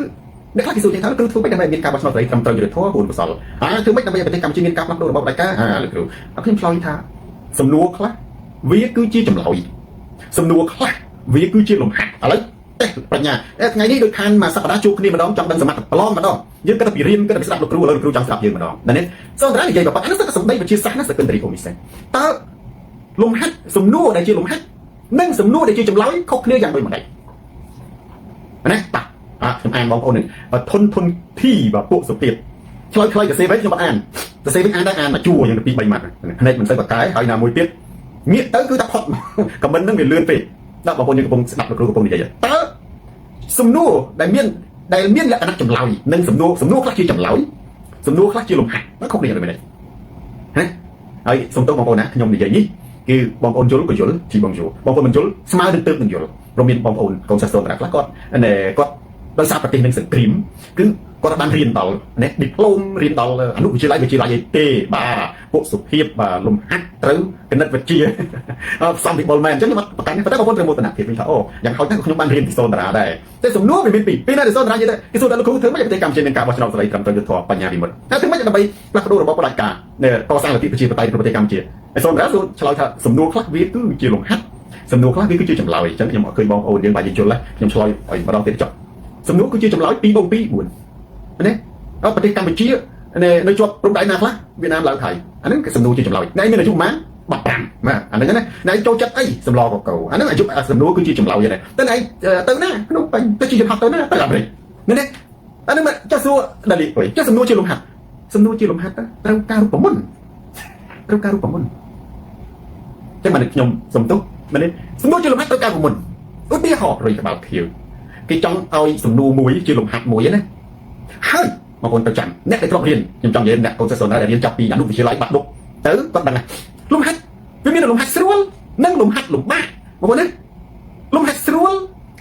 អ្នកខ្លះគេសួរថាគឺធ្វើម៉េចដើម្បីមានការបោះឆ្នោតស្រីត្រឹមត្រូវយុត្តិធម៌គួរប្រសល់ធ្វើម៉េចដើម្បីឲ្យប្រទេសកម្ពុជាមានការផ្លាស់ប្ដូររបបផ្នែកការលោកគ្រូខ្ញុំឆ្លើយថាសំណួរខ្លះវាគឺជាចម្លើយសំណួរខ្លះវាគឺជាលំហាត់ឥឡូវបញ្ញាថ្ងៃនេះដូចខានមួយសប្តាហ៍ជួបគ្នាម្ដងចង់ដឹងសមត្ថប្រឡងម្ដងយើងគិតពីរៀនគិតពីស្ដាប់លោកគ្រូឥឡូវលោកគ្រូចង់ស្ដាប់យើងម្ដងណានេះសូមតានិយាយបបអានេះគឺសម្ដីវិទ្យាសាស្ត្រណាសកលតរីភូមិសេនតើលំហាត់សំណួរដែលជាលំហាត់និងសំណួរដែលជាចម្លើយខុសគ្នាយ៉ាងដូចម្ដេចណាតាខ្ញុំអានបងប្អូននេះធនធីបាទពួកសុទៀតឆ្លើយខ្លីទៅសេវិញខ្ញុំអត់អានទៅសេវិញអានមកជួយ៉ាងពី3ម៉ាត់ភ្នែកមិនសូវបកាយហើយណាមួយទៀតងាកទៅគឺថាផុតខមមិននឹងវាលឿនពេកដល់បងប្អូនយើងកំពុងស្ដាប់លោកគ្រូកំពុងនិយាយតើសំណួរដែលមានលក្ខណៈចម្លើយនិងសំណួរខ្លះជាចម្លើយសំណួរខ្លះជាលំហាត់ខុសគ្នាដូចនេះណាហើយសូមទោសបងប្អូនណាខ្ញុំនិយាយនេះគឺបងប្អូនយល់ក៏យល់ជីបងយល់បងប្អូនមិនយល់ស្មើនឹងទើបនឹងយល់ព្រមមានបងប្អូនកូនសិស្សសូនតាខ្លះគាត់ដោយសារប្រទេសនឹងសង្គ្រាមគឺគាត់បានរៀនដល់ឌីប្លូមរៀនដល់អនុវិទ្យាល័យអីទេបាទពួកសុភាពបាទលំហាត់ត្រូវគណិតវិទ្យាផ្សំពីបុលមែនអញ្ចឹងខ្ញុំអត់ប្រកាន់ទេតែបងប្អូនត្រូវមោទនភាពវិញថាអូយ៉ាងហោចណាស់ខ្ញុំបានរៀនពីសូនតារាដែរតែសំណួរវាមានពីណាដែលសូនតារានិយាយគេសួរដល់លោកគ្រូធ្វើម៉េចប្រទេសកម្ពុជាមានការបោះឆ្នោតស្រីត្រឹមត្រូវយុត្តិធម៌បញ្ញាវិមុតតែធ្វើម៉េចដើម្បីផ្លាស់ប្ដូររបបផ្ដាច់ការកសាងលទ្ធិប្រជាធិបតេយ្យក្នុងប្រទេសកម្ពុជាហើយសូនតារាឆ្លើយថាសំណួរខ្លះវាគឺជាលំហាត់សំណួរខ្លះវាគឺជាចម្លើយអញ្ចឹងខ្ញុំអត់ឃើញបងប្អូនយើងបាទយើងយល់ខ្ញុំឆ្លើយឲ្យម្ដងទៀតចុះសំណួរគឺជាចម្លើយ2 × 2 4ណាប្រទេសកម្ពុជានៅជាប់ព្រំដែនណាខ្លះវៀតណាមឡាវថៃអាហ្នឹងគឺសំណួរជាចម្លើយណែមានអាយុប៉ុន្មានបាត់5បាទអាហ្នឹងណាណែចូលចិត្តអីសម្លកកោអាហ្នឹងអាយុសំណួរគឺជាចម្លើយហ្នឹងតែណែទៅណាក្នុងពេញទៅជាយន្តហោះទៅណាទៅអាមេរិកណាអាហ្នឹងចុះសួរដល់នេះចុះសំណួរជាលំហាត់ត្រូវការរូបមន្តចឹងមកខ្ញុំសំទោសមែនទេសំណួរជាលំហាត់ត្រូវការរូបមន្តឧទាហរណ៍រុយក្បាលខៀវគេចង់ឲ្យសំណួរមួយជាលំហាត់មួយណាហើយបងប្អូនទៅចាំអ្នកដែលធ្លាប់រៀនខ្ញុំចង់និយាយអ្នកកូនសិស្សសូនដែលរៀនចាប់ពីអនុវិទ្យាល័យបាក់ឌុកទៅគាត់ដឹងលំហាត់វាមានលំហាត់ស្រួលនិងលំហាត់លំបាកបងប្អូនណាលំហាត់ស្រួល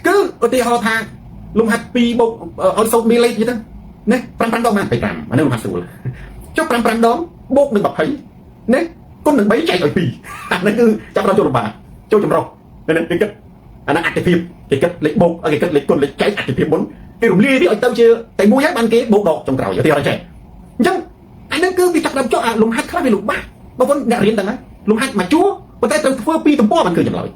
គឺឧទាហរណ៍ថាលំហាត់2 + ឲ្យសូត្រមានលេខយីទៅណា5 ដងបាន25អានេះលំហាត់ស្រួលចុះ5 ដងបូកនឹង20ណាគុណនឹង3ចែកឲ្យ2អានេះគឺចាប់ដល់ចូលលំបាកចូលចម្រុះនេះគេគិតអានេះអតិភិបគេគិតលេខបូកគេគិតលេខគុណលេខចែកអតិភិបមុនគេរំលាយវាឲ្យទៅជាតែមួយហើយបានគេបូកដកចុងក្រោយឧទាហរណ៍ចេះអញ្ចឹងអានឹងគឺវាចាប់ដល់ចុះអាលំហាត់ខ្លះវាលំបាក บางคนเนี่ยเรียนดังนั้นลมหัดมาจั่วประเทศเราเพื่อปีตำป้อมันคือจำลอย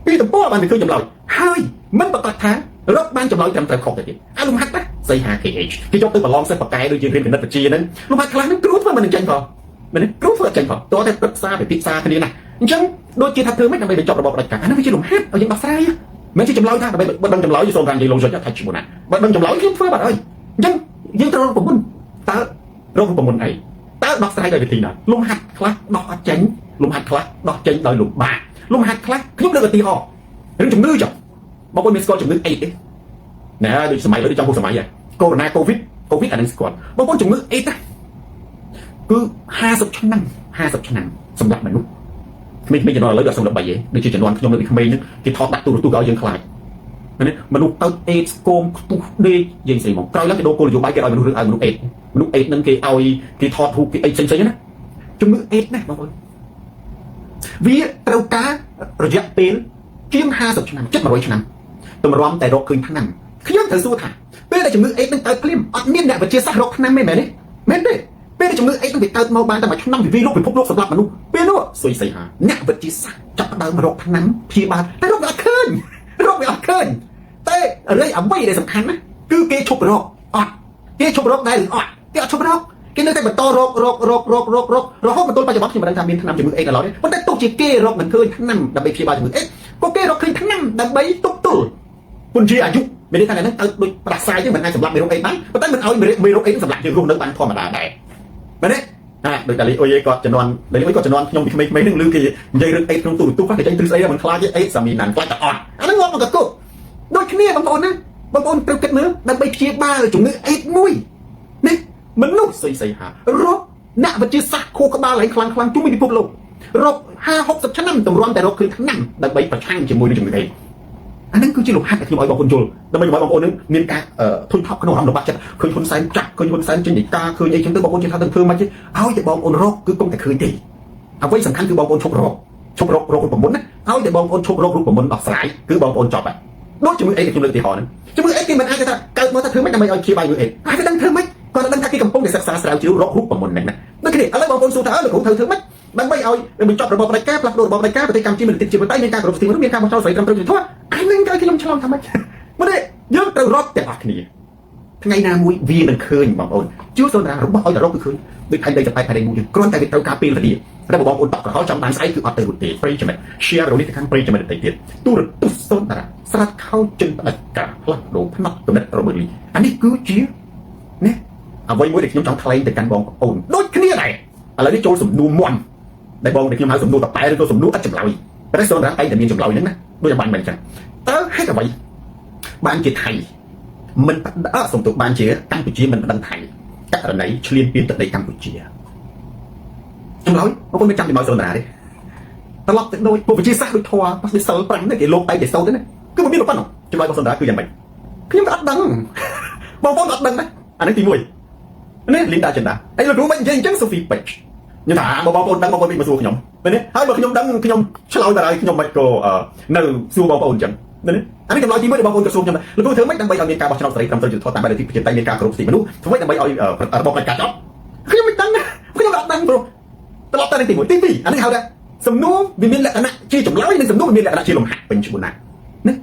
ปีตำป้อมันคือจำลอยเฮ้ยมันประกาศทางรถบ้านจำลอยจำใจขอบแต่เดียวลมหัดนะใส่หา KH ที่ยกตัวมาลองเส้นปากกายโดยยืนเรียนเป็นนักจีนั้นลมหัดครั้งนั้นกรุ๊ปเพื่อมันจังพอมันกรุ๊ปเพื่อจังพอตัวแต่รักษาไปพิซซ่าคนนี้นะจังโดยจีทับเธอไม่ทำไปเป็นจอบระบบรายการอันนั้นไม่ใช่ลมหัดเอายังบักไซอ่ะมันที่จำลอยท่าไปบังจำลอยอยู่โซนกลางยีลงจนจะทัชบุญนะบังจำลอยขึ้นเพื่อแบบเอ้ยยังตระผมบุญตาเราผมบุญไอ้ตาบักไซได้ไปทีน่ะลมหัดคลักดอกจังลมหัดคลักดอกจังโดยลมบาลมหัดคลักขึ้นเรื่องตีหอกเรื่องจำนื้อจับบางคนมีสกอร์จำนื้อเอ็ดนะโดยสมัยเราได้จำพวกสมัยอ่ะโควิดอันนั้นสกอร์บางคนจำนื้อเอ็ดนะคือ50 ชั่วโมง50 ชั่วโมงสำหรับมนุษย์ไม่จะนอนเลยแบบสำหรับใบเย่โดยจะนอนยอมเลยขมิ้นนึกที่ทอดดักตัวก็ยังคลายนั่นนี่มนุษย์เติร์ดเอ็ดโกมตุดียังใส่หมองใครแล้วจะโดนโกลอยู่ใบแกเอามนุษย์มนุษย์เอ็ดนั่นคือเอาที่ทอดถูกไอ้เซ็งๆนะจำนื้อเอ็ดนะบางคนวิเราการะยะเป็นเพียง50 ชั่วโมง700 ชั่วโมงตัวร้อนแต่รกคืนทั้งนั้นขย้อนเธอสู้ถ่ายเป็นอะไรจำนื้อเอ็ดนั่นเติร์ดคลิมอัดเมียนเนี่ยไปเชียร์ซักรกทั้งนั้นไม่แม่เนี่ยแม่เนี่ยเป็นอะไรจำนื้อเอ็ดนั่นไปเติร์ดมาบ้านแต่มาชั่วโมงวิโรคเป็นพบโรคสำหรับมนุษย์เป็นโรคสวยใส่หาเนี่ยไปเชียร์ซักจับเติร์ดรกทั้งนั้นพีบาลแต่รกไม่อัดขึ้นแต่อะไรอ่ะไม่ได้สำคัญนะคือเกย์ชุบรกอัดเกย์ชุบรกได้หรืออัดเกย์ชุบรกเกย์นึกแต่แบบต่อรกมันต้นปัจจุบันที่มันทำเป็นทำจำนื้อเอ็ดแล้วเนี่ยมันแต่ตุกจีเกย์รกมันเคยทั้งนั้นดับไปพีบาลจำนื้อเอ็ดก็เกย์รกเคยทั้งนั้นดับไปตุกคุณชีอายุไม่ได้ทางนั้นโดยปรักษาที่เหมือนไงสำหรับเมรุเอ็นนั้นเพราะตั้งมันเอาเมรุเอ็นสำหรับยังรุ่งเรืองบางธรรมดาได้มาเนี่ยโดยแต่ลิโอเยก็จะนอนเลยก็จะนอนยงไม่นึ่งลืมที่ยัยเรื่องเอ็นตรงตู้ฟ้าที่ใจตื่นใส่มันคลายเอ็นสามีนันคลายแต่อ่อนอันนั้นงอมันกับกูโดยแค่นี้บางคนนะบางคนเติมกันเนื้อดันไปเชียร์บ้าเลยจุ่มเนื้อเอ็นมุ้ยนี่มันนุ่มใส่หารบหน้ามันจะสักโคกบ้าไหลคลังจุ่มไม่ได้พบโลกรบ50 ชั่วโมงตำรวจแต่รบคือทั้งนั้นดันไปประชันจุ่มมุ้ยจุ่มเอ็นอันนั้นคือจีหลงหักที่บอกบางคนโจรแต่ไม่บอกบางคนนึงมีการทุนทับขนมทำดอกบัตรเคยคนแสนจักเคยคนแสนจินดิกาเคยไอ้ฉันตัวบอกคนจะทำตั้งเพิ่มมาจีเอาแต่บอกคนรกคือกงแต่เคยดีเอาไว้สำคัญคือบอกคนชกรกผมมุนนะเอาแต่บอกคนชกรกรูปผมมุนดอกสายคือบอกคนจอบอ่ะนอกจากมือไอ้กับจุ่มเลยตีหอนั้นจมือไอ้ที่มันอาจจะเกิดมาถ้าเธอไม่ทำไมเอาคีย์ใบมือเองอาจจะตั้งเธอไม่ก่อนตั้งท่าที่กำปงในศึกษาสาวจิ๋วรกรูปผมมุนนั่นนะนั่นคืออะไรบอกคนสู้เธอหรือของเธอไม่มันไม่เอามันจอบระบบอะไรแก้ปรับระบบอะไรแก้ปฏิกรรมที่มันติดจิตมันใต้ในการกระทำสิ่งมันมีการมาเช่าใส่กำลังจะทั่วไอ้เรื่องการที่ยมฉลองทำไมไม่ได้เยอะแต่รอบแต่อักนี้ทั้งไงนามุยวีมันเคยบางคนจิ้วโซนารู้ว่าเอาแต่รอบก็คือโดยใครใดจะไปภายในมุยกรอนแต่เป็นเตากาปีละดีแล้วบอกคนตอบกับเขาจำนานไซส์คืออัตเตอร์บุตรปรีจะมันเชียร์เรานี่ทั้งปรีจะมันติดตู้ตุสโซนาสลัดเข้าจนตะกาพลัดโดพนักตัวนั้นเราเบลีอันนี้คือจิ้วเนี่ยเอาไว้มวยเด็กยมจังทะเลแต่การบองโอนโดยแค่นี้อะไรอะไรที่โจสมนูมอนได้บองเด็กยมหาสมนูต่อไปแล้วโจสมนูอัดจำลอยแต่ได้โซนร้านไปแต่มีจำลอยนั่นนะด้วยบันเหมือนกันให้กับไว้บ้านเจียไทยมันส่งตัวบ้านเจียกัมพูชีมันดังไทยกับอะไรไหนเฉลี่ยเปลี่ยนตัดในกัมพูชีจำลอยบางคนไม่จำจำลอยโซนไหนตลอดโดยผู้วิจัยสร้างโดยทัวร์ไปเซอร์ปรังนั่นเกี่ยวโลกไตเกี่ยวโซนนั่นก็มันมีรูปปั้นหรอจำลอยโซนไหนคือยังไงคือยังอัดดังบางคนอัดดังนะอันนี้ตีมวยนี่ลินดาจันดาไอ้เรารู้ไหมยังจังโซฟีเปชnhưng mà bao bồn đăng bao bồn bị mà xua khnyom nên đấy hai bậc khnyom đăng khnyom shalom tại đây khnyom mày có nêu xua bao bồn chẳng nên đấy anh ấy cầm nói chỉ mới bao bồn có xua nhưng mà lúc tôi thấy mấy đăng bay ở miền Ca bao trong sợi cầm tôi chụp thoa tại đây thì trên tay miền Ca có gì mà đúng mấy đăng bay ở bọc này cả đó khnyom mấy đăng broตลอดตาในตีมือตีปีอันนี้เขาได้สมนู้วิมินแหละนะชี้จมล้อยในสมนู้วิมินแหละนะชี้ลมหักเป็นชุนนะนี่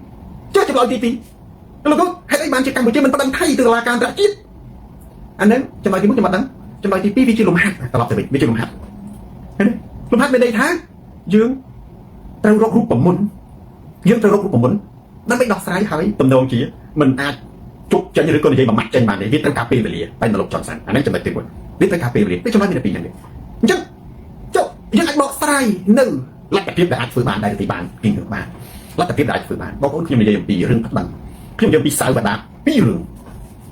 เจ้าจมล้อยตีปีแล้วก็ให้ไอ้บ้านชี้กัมพูชีมันประดังไทยตัวลาการระจิตอันนั้นจมล้อยตีมุกจมล้อยนั้นจำลอยตีปีวิจิลมหักตลอดแต่วิจิลมหักเห็นไหมลมหักเป็นในท้ายืงเต้ารกรูปผมมุนยืงเต้ารกรูปผมมุนนั่นไม่ดอกสายหายตำนองจีมันอาจจุกจันทร์หรือคนที่มาหมักจันมาเนี่ยวิตั้งกาเปเรียไปนรกจอนสันอันนั้นจะไม่ติดวันวิตั้งกาเปเรียไม่จำลอยเป็นปีอย่างนี้จังเจ้ายังอาจบอกสายหนึ่งรัฐแต่เพียบแต่อาจฝืนบานได้ตีบานกินถึงบานรัฐแต่เพียบได้ฝืนบานบอกว่าคุณยังไม่ได้ยังปีเรื่องพัฒนาคุณยังปีสายบัดาปีเรื่อง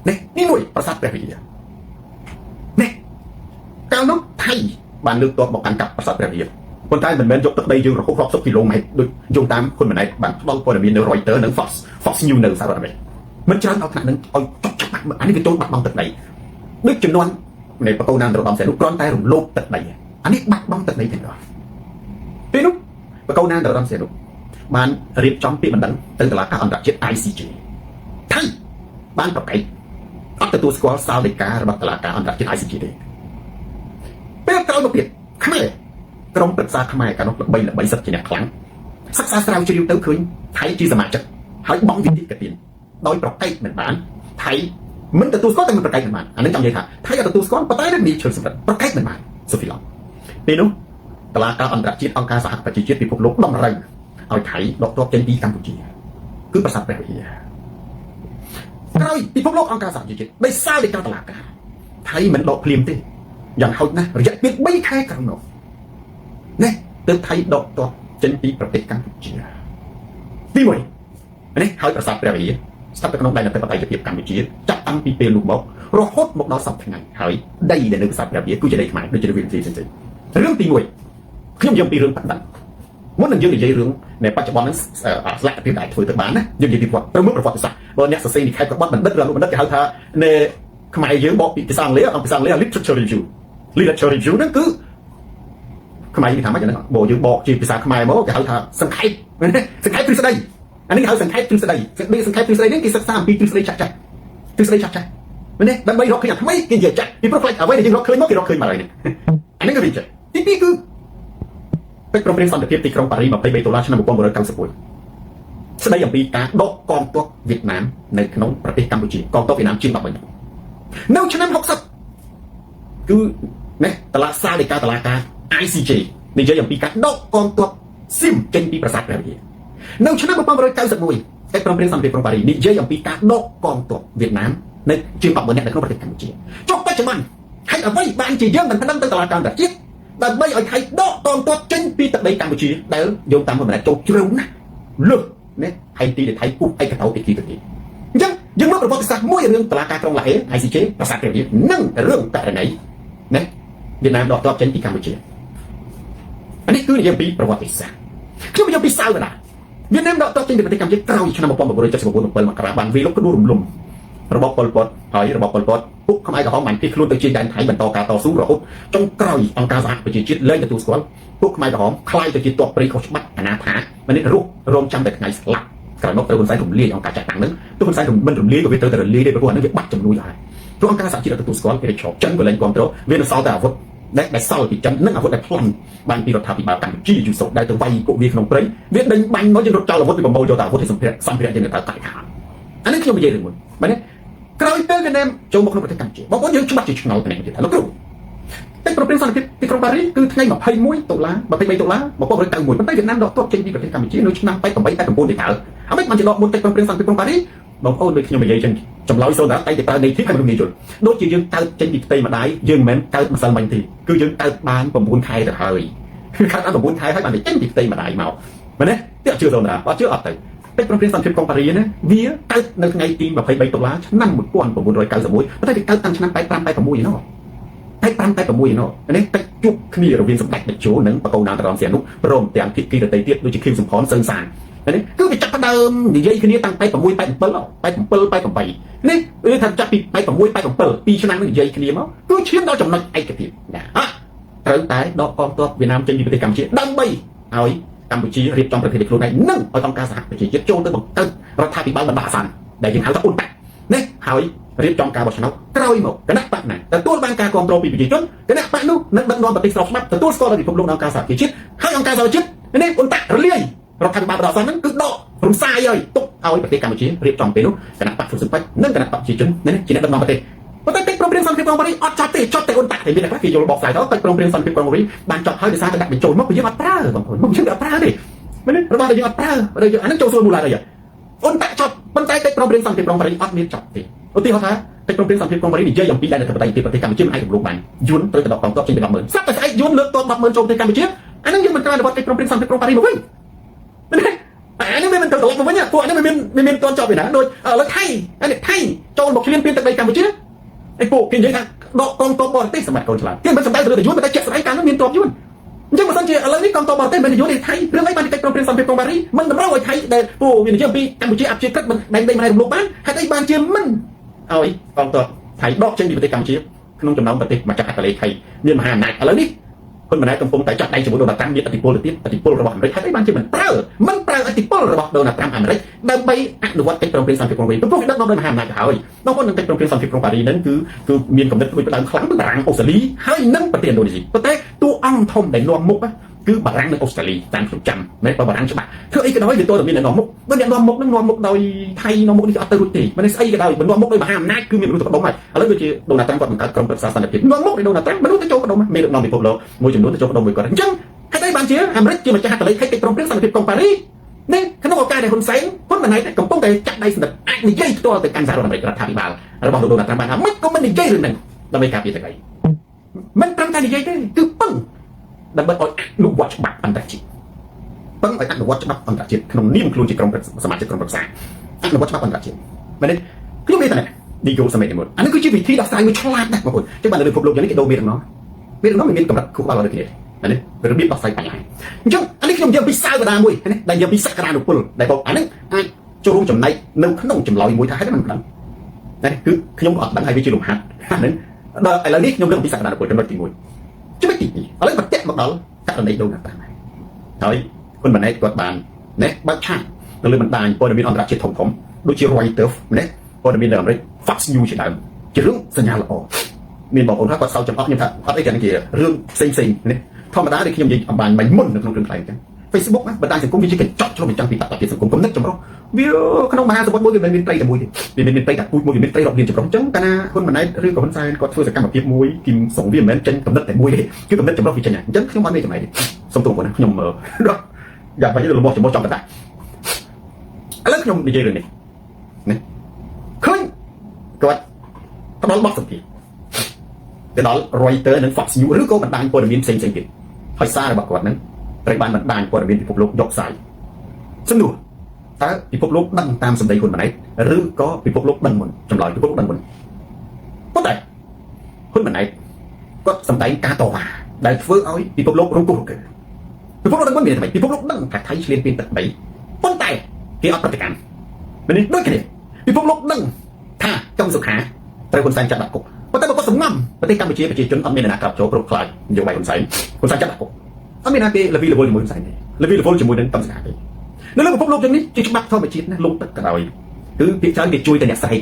นี่หน่วยประสาทแปรปีเนี่ยการน้องไทยบ้านเลือกตัวบอกการกลับประสาทแปรปีคนไทยเหมือนยกตึกใดยืนรบสักกิโลเมตรโดยยงตามคนเหมือนไหนบ้านบางคนมีเนอร์รอยเตอร์หนึ่งFox News หนึ่งสารอะไรมันจะเอาขนาดนั้นเอาจับอันนี้คือโจรบัตรบางตึกใดด้วยจำนวนในประตูน้ำเราบางแสนลูกกรอนใต้หลุมโลกตึกใดอันนี้บัตรบางตึกใดเป็นหรอพี่นุ๊กประตูน้ำเราบางแสนลูกบ้านเรียบจอมปีมันดังตั้งแต่ละการอันดับเจ็ด ICJ ไทยบ้านต่อไปอัตตัวสกอร์ซาวเดการระบาดตลาดการอันดับที่ ICJ ได้เป็นการเอาเปรียบขมิ้น ក្រុមប្រឹក្សាខ្មែរកាលនោះល្បីសិតជាអ្នកខ្លាំងសិក្សាស្រាវជ្រាវទៅឃើញថៃជាសមាជិកហើយបងវិនិច្ឆ័យទៀតដោយប្រកែកមិនបានថៃមិនទទួលស្គាល់តែមិនប្រកែកមិនបានអានេះចង់និយាយថាថៃអត់ទទួលស្គាល់ប៉ុន្តែនេះឈើសម្រិតប្រកែកមិនបានសូហ្វីឡងពេលនោះតឡាការអន្តរជាតិអង្គការសហប្រជាជាតិពិភពលោកតម្រូវឲ្យថៃដកទ័ពចេញពីកម្ពុជាគឺប្រាសាទព្រះវិហារក្រោយពិភពលោកអង្គការសហប្រជាជាតិដោយសារដីកាតឡាការថៃមិនដកភ្លាមទេយ៉ាងហោចណាស់រយៈពេល3ខែក្រោយនោះនេះទើបថៃដកទ័ពចេញពីប្រទេសកម្ពុជាទី1នេះហើយប្រាសាទព្រះវិហារស្ថិតនៅក្នុងដែនអធិបតេយ្យភាពកម្ពុជាចាប់តាំងពីពេលនោះមករហូតមកដល់សប្តាហ៍ថ្ងៃហើយដីដែលនៅប្រាសាទព្រះវិហារគឺជាដីខ្មែរដូចជារឿងផ្សេងៗរឿងទី1ខ្ញុំនិយាយពីរឿងបដិមុននឹងយើងនិយាយរឿងនៅបច្ចុប្បន្នហ្នឹងស្លាកភាពដែលធ្វើទៅបានណាយើងនិយាយពីប្រវត្តិសាស្ត្របើអ្នកសរសេរនិកាយក្បត់បណ្ឌិតឬអនុបណ្ឌិតគេហៅថានៅខ្មែរយើងបកពីភាសាអង់គ្លេសអង្គភាសាអង់គ្លេស literature review ហ្នឹងគឺខ្មែរនិយាយថាម៉េចហ្នឹងបើយើងបកជាភាសាខ្មែរមកគេហៅថាសង្ខេបសង្ខេបទ្រឹស្ដីអានេះគេហៅសង្ខេបទ្រឹស្ដីសង្ខេបទ្រឹស្ដីនេះគេសិក្សាអំពីទ្រឹស្ដីចាស់មែនទេដើម្បីរកឃើញអាថ្មីគេនិយាយចាស់ពីព្រោះខ្លាចអ្វីដែលយើងរកឃើញមកគេរកឃើញមកហើយនេះអានេះក៏វាចាស់ទី2គឺកិច្ចព្រមព្រៀងសន្តិភាពទីក្រុងប៉ារីស$23ឆ្នាំ1991ស្ដីអំពីការដកកងទ័ពវៀតណាមនៅក្នុងប្រទេសកម្ពុជាកងទ័ពវៀតណាមជាង10នៅឆ្នាំ60គឺនេះតឡាសារដីកាតឡាការ ICJ និយាយអំពីការដកកងទ័ពស៊ីមចេញពីប្រាសាទព្រះវិហារនៅឆ្នាំ1991កិច្ចព្រមព្រៀងសន្តិភាពក្រុងប៉ារីសនិយាយអំពីការដកកងទ័ពវៀតណាមនៅជាង10,000នាក់នៅក្នុងប្រទេសកម្ពុជាចុះបច្ចុប្បន្នហេតុអ្វីបានជាយើងមិនប្តឹងទៅតុលាការអន្តរជាតិដើម្បីឲ្យថៃដកកងទ័ពចេញពីទឹកដីកម្ពុជាដែលយោងតាមមិនចូលជ្រៅណាស់លើសនេះហើយទីដែលថៃពុះឯកតោពីទីទៅទីអញ្ចឹងយើងមកប្រវត្តិសាស្ត្រមួយរឿងតុលាការក្រុងឡាអេ ICJ ប្រាសាទព្រះវិហារនិងរឿងករណីណាវៀតណាមដកទ័ពចេញពីកម្ពុជាអានេះគឺនិយាយពីប្រវត្តិសាស្ត្រខ្ញុំនិយាយពីសៅរ៍ណាវៀតណាមដកទ័ពចេញពីប្រទេសកម្ពុជាក្រោយឆ្នាំ1979 7មករាបានវាយលុកក្ដួលរំលំរបបប៉ុលពតហើយរបបប៉ុលពតពួកខ្មែរក្រហមបានភៀសខ្លួនទៅជាដែនថៃបន្តការតស៊ូរហូតចុងក្រោយអង្គការសហប្រជាជាតិលែងទទួលស្គាល់ពួកខ្មែរក្រហមខ្លាយទៅជាទ័ពព្រៃខុសច្បាប់អាណាថាមិននេះរស់រងចាំតែថ្ងៃស្លាប់ក្រោយមកត្រូវហ៊ុនសែនរំលាយអង្គការចាត់តាំងនឹងទោះហ៊ុនសែនមិនរំលាយក៏វាត្រូវតែរលាយដែរព្រោះអានឹងវាបាត់ចំនួនហើយព្រោះអង្គការសហជាតិទទួលស្គាល់គេឈប់ចិនក៏លែងគ្រប់គ្រងវានៅសល់តែអាវុធដែលសល់ពីចិននិងអាវុធដែលប្លន់បានពីរដ្ឋាភិបាលកម្ពុជាយូរសោដែលទៅវាយពួកវាក្នុងព្រៃវាដេញបាញ់មកយើងរត់ចោលអាវុធពីប្រមូលយកតែអាវុធសម្ភារៈយើងនៅតែកាត់ខាតអានេះខ្ញុំនិយាយរឿងមួយបាទនេះក្រោយពេលវៀតណាមចូលមកក្នុងប្រទេសកម្ពុជាបងប្អូនយើងច្បាស់ជាឆ្ងល់តែនេះទៀតលោកគ្រូកិច្ចព្រមព្រៀងសន្តិភាពទីក្រុងប៉ារីសគឺថ្ងៃ$21 $23 1991ប៉ុន្តែវៀតណាមដកទ័ពចេញពីប្រទេសកម្ពុជានៅឆ្នាំ88 89នេះតើអ្វីបានជាដកមុនកិច្ចព្រមព្រៀងសន្តិភាពក្រុងប៉ារីសបងប្អូនដូចខ្ញុំនិយាយចឹងចម្លើយសូនតែតែប្រើនៃទីឲ្យមនុស្សងាយយល់ដូចជាយើងកើតចេញពីផ្ទៃម្ដាយយើងមិនមែនកើតម្សិលមិញទេគឺយើងកើតបាន9ខែទៅហើយគឺកើតបាន9ខែហើយបានចេញពីផ្ទៃម្ដាយមកមែនទេតែជឿសូនតែអត់ជឿអត់ទៅកិច្ចព្រមព្រៀងសន្តិភាពក្រុងប៉ារីសណាវាកើតនៅថ្ងៃទី$23ឆ្នាំ1991ប៉ុន្តែវាកើតតាំងឆ្នាំ85 86នោះនេះកិច្ចជួបគ្នារវាងសម្ដេចតេជោនិងបកគោណាតរ៉មសៀនុព្រមទាំងភាគីដទៃទៀតដូចជាខៀវសំផនសឿនសាននេះគឺវាចាប់ផ្ដើមនិយាយគ្នាតាំង86 87 88នេះគឺថាចាប់ពី86 87 2ឆ្នាំនេះនិយាយគ្នាមកគឺឈានដល់ចំណុចឯកភាពណាត្រូវតែដកកងទ័ពវៀតណាមចេញពីប្រទេសកម្ពុជាដើម្បីឲ្យកម្ពុជារៀបចំប្រទេសខ្លួនឯងនិងឲ្យអង្គការសហប្រជាជាតិចូលទៅបង្កើតរដ្ឋាភិបាលបណ្ដោះអាសន្នដែលយើងហៅថាអ៊ុនតាក់នេះហើយរៀបចំការបោះឆ្នោតក្រោយមកគណៈបកណាទទួលបានការគ្រប់គ្រងពីប្រជាជនគណៈបកនោះនឹងដឹកនាំប្រទេសស្របច្បាប់ទទួលស្គាល់ដោយពិភពលោកអង្គការសហប្រជាជាតិហើយអង្គការសហជាតិនេះអ៊ុនតាក់រលាយរដ្ឋាភិបាលបណ្ដោះអាសន្នហ្នឹងគឺដករំសាយហើយទុកឲ្យប្រទេសកម្ពុជារៀបចំពេលនោះគណៈបកសុសិទ្ធិនិងគណៈបកប្រជាជននេះជាអ្នកដឹកនាំប្រទេសប៉ុន្តែកិច្ចព្រមព្រៀងសន្តិភាពក្រុងប៉ារីសអត់ចប់ទេចប់តែអ៊ុនតាក់តែមានតែខ្លះគេយល់បកស្រាយទៅកិច្ចព្រមព្រៀងសន្តិភាពក្រុងប៉ារីសបានចប់ហើយដោយសារតែដាក់បញ្ចូលមកយើងអត់ប្រើបងប្អូនមកយើងអត់ប្រើទេមែនទេរបស់ដែលយើងអត់ប្រើអានឹងចូលសួរមូលហេតុអីអ៊ុនតាក់ចប់ប៉ុន្តែកិច្ចព្រមព្រៀងសន្តិភាពក្រុងប៉ារីសអត់មានចប់ទេឧទាហរណ៍ថាកិច្ចព្រមព្រៀងសន្តិភាពក្រុងប៉ារីសនិយាយអំពីដែនអធិបតេយ្យភាពប្រទេសកម្ពុជាមិនអាចរំលោភបានយួនត្រូវតែដកកងទ័ពចេញពី100000ស្រាប់តែស្អែកយួនលើកទ័ព100000ចូលប្រទេសកម្ពុជាអានឹងយើងមិនត្រូវអនុវត្តកិច្ចព្រមព្រៀងសន្តិភាពក្រុងប៉ារីសមកវិញមែនទេអានេះវាមិនត្រូវត្រឡប់មកវិញពួកអានេះវាមានតន់ចប់ឯណាដូចឥឡូវថៃចូលមកឈ្លានពានទឹកដីកម្ពុជាឯពួកគេនិយាយថាដកកងទ័ពបរទេសសម្រាប់កូនឆ្លាតគេមិនសំដៅទៅលើយួនតែជាក់ស្ដែងកាលនោះមានទ័ពយួនអញ្ចឹងបើសិនជាឥឡូវនេះកងទ័ពបរទេសមិនយួនទេថៃរឿងអីបានកិច្ចព្រមព្រៀងសន្តិភាពក្រុងប៉ារីសមិនតម្រូវឲ្យថៃដែលពួកវានិយាយអំពីកម្ពុជាអភិជាក្រិតមិនដែនដីមិនអាចរំលោភបានហេតុអីបានជាមិនឲ្យកងទ័ពថៃដកចេញពីប្រទេសកម្ពុជាក្នុងចំណោមប្រទេសម្ចាស់អន្តរជាតិថៃមានមហាអំណាចឥឡូវនេះ คนมันไหนกำปงแต่จับได้สมมติโดนตรัมป์มีอติพลหรือที่อติพลระหว่างประเทศให้บ้านที่มันเปล่าอติพลระหว่างโดนตรัมป์อเมริกาดังไปอนุวัตเป็นโปรเกรสสันติโปรเกรสเป็นพวกนักนำมหาอำนาจเขาน้องคนนึงเป็นโปรเกรสสันติโปรปารีนั้นคือมีกำเนิดเป็นครั้งเป็นรังออสเตรเลียให้นั่งประเทศอินโดนีเซียประเทศตัวอังทอมในนวมมุกคือบารังในออสเตรเลียตามสุดจำไม่บารังใช่ไหมคือไอ้กระน้อยหรือตัวมีในนวมมุกมันเนี่ยนวมมุกนั่งนวมมุกโดยไทยนวมมุกนี่อัตรุติมันไอ้กระน้อยมันนวมมุกโดยมหาอำนาจคือมีรู้ตัวกระดมไปแล้วโดยโดนัลด์ทรัมป์ก็มันการกรมประชาสันติภาพนวมมุกในโดนัลด์ทรัมป์มันรู้ตัวโจกระดมไม่ได้นอมไปพบเรามวยจำนวนตัวโจกระดมไปก่อนจังให้ได้บางเชื้ออเมริกามันจะหาอะไรให้ติดตรงเรื่องสันติภาพของปารีสเนี่ยขณะการในคนแสงคนมันไหนแต่กำปงแต่จับได้สำหรับไอ้นี่ยัยตัวแต่การสารอเมริการัฐบาลเราบอกโดนัลด์ทรัมป์มันก็มันนี่ยัยเรื่องนั้นอเมริกาเป็นยังไงมันทำการยัยได้คือปึ้งดับเบิลอนุวัตบัตรอันตรจิตปึ้งไอ้อนุวัตบัตรอันตรจิตขนมนิ่มครูจิกรมสมาชิกกรมประชาอนุวัตบัตรอันตรจิตมันเนี่ยคือไม่แต่ไหนดีโก้สมัยหมดอันนี้คือชีวิตที่ดักสายมือฉลาดนะบางคนที่บ้านเราพบโลกอย่างนี้ก็โดนเมียน้องมันมีกำลังคุกบ้านเราเลยทีเดียวอันนี้เป็นระเบียบดักสายไปยังจังอันนี้ขนมยังพิซซ่ากระดานมวยอันนี้ได้ยังพิซซ่ากระดานอุปลได้บอกอันนี้ไอ้จะรู้จำในนึ่งขนมจำลอยมวยไทยให้มันดังนั่นคือขนมอดดังให้วิจิตรลุมหัดอันนั้นไอ้เรื่องนี้ขนมเรื่องพิซซ่ากระดานอุปลจำลอยกี่มวยจะไม่ติดนี่อะไรมันเจ็บมันเดาถ้าเราในโดนต่างๆเฮ้ยคนมันในกดบานเนี่ยบ้าช่างเราเลยมันตายพอเดมินอันตรายเจ็ดถมโดยเฉพาะไวเตอร์เนี่ยพอเดมินเดิมเลยฟักซ์ยูเฉยๆจะเรื่องสัญญาละออกมีบอกคนถ้ากดเสาจำอัพยังถ้าอัพได้กันกี่เรื่องเซ็งๆเนี่ยธรรมดาเลยขยมยิงบานใบมุ่นในตรงกลางกัน Facebook นะบรรดาสังคมวิจิตรจับชอบเป็นจังปีตัดตัดสังคมกำนัดจำร้องวิวขนมมหาสมบัติมวยเป็นเป็นไตรแต่มวยเป็นไตรแต่มวยเป็นไตรดอกเดียนจำร้องจังกันนะคนมันไหนเรื่องกับคนไทยก็ช่วยสักการแบบเพียบมวยกินส่งเวียนเหมือนจังกำนัดแต่มวยคือกำนัดจำร้องวิจัยเนี่ยจังขนมมันไม่จำไหนสมตรงกันนะขนมรถอยากไปที่เราบอกจะบอกจำกันได้แล้วขนมดีเจเลยเนี่ยขึ้นกดตอนบอกสักทีแต่ตอนรอยเตอร์นั้นฝักอยู่หรือก็บรรดาคนมีเซ็งๆกินให้ซาเลยบอกก่อนนั้นรายบ้านบรรดาคนมีพิภพโลกยกสายสนุกแต่พิภพโลกดังตามสมัยคนมาไหนหรือก็พิภพโลกดังหมดจำลอยพิภพโลกดังหมดก็แต่คนมาไหนก็สมัยกาต่อมาได้เฟื้อเอาพิภพโลกรุ่งกูเกิดพิภพโลกดังหมดมีอะไรพิภพโลกดังแต่ไทยเฉลี่ยเป็นตัดใบต้นแต่เกี่ยวกับปฏิการมันนี่ด้วยกันเลยพิภพโลกดังถ้าจงสุขาแต่คนใส่จับดักกบประเทศก็สมงั้มประเทศกัมพูชีจนอเมริกากับโจโปรคลายโยบายคนใส่จับดักกบอเมริกาเกลวีเลวอลจมูกใส่เนี่ยลวีเลวอลจมูกนั้นตั้งสกัดเลยแล้วพบโลกอย่างนี้จะบักเท่าไปชีดนะลงตัดกระดอยคือพิจารณาเกี่ยช่วยแต่เนี่ยใส่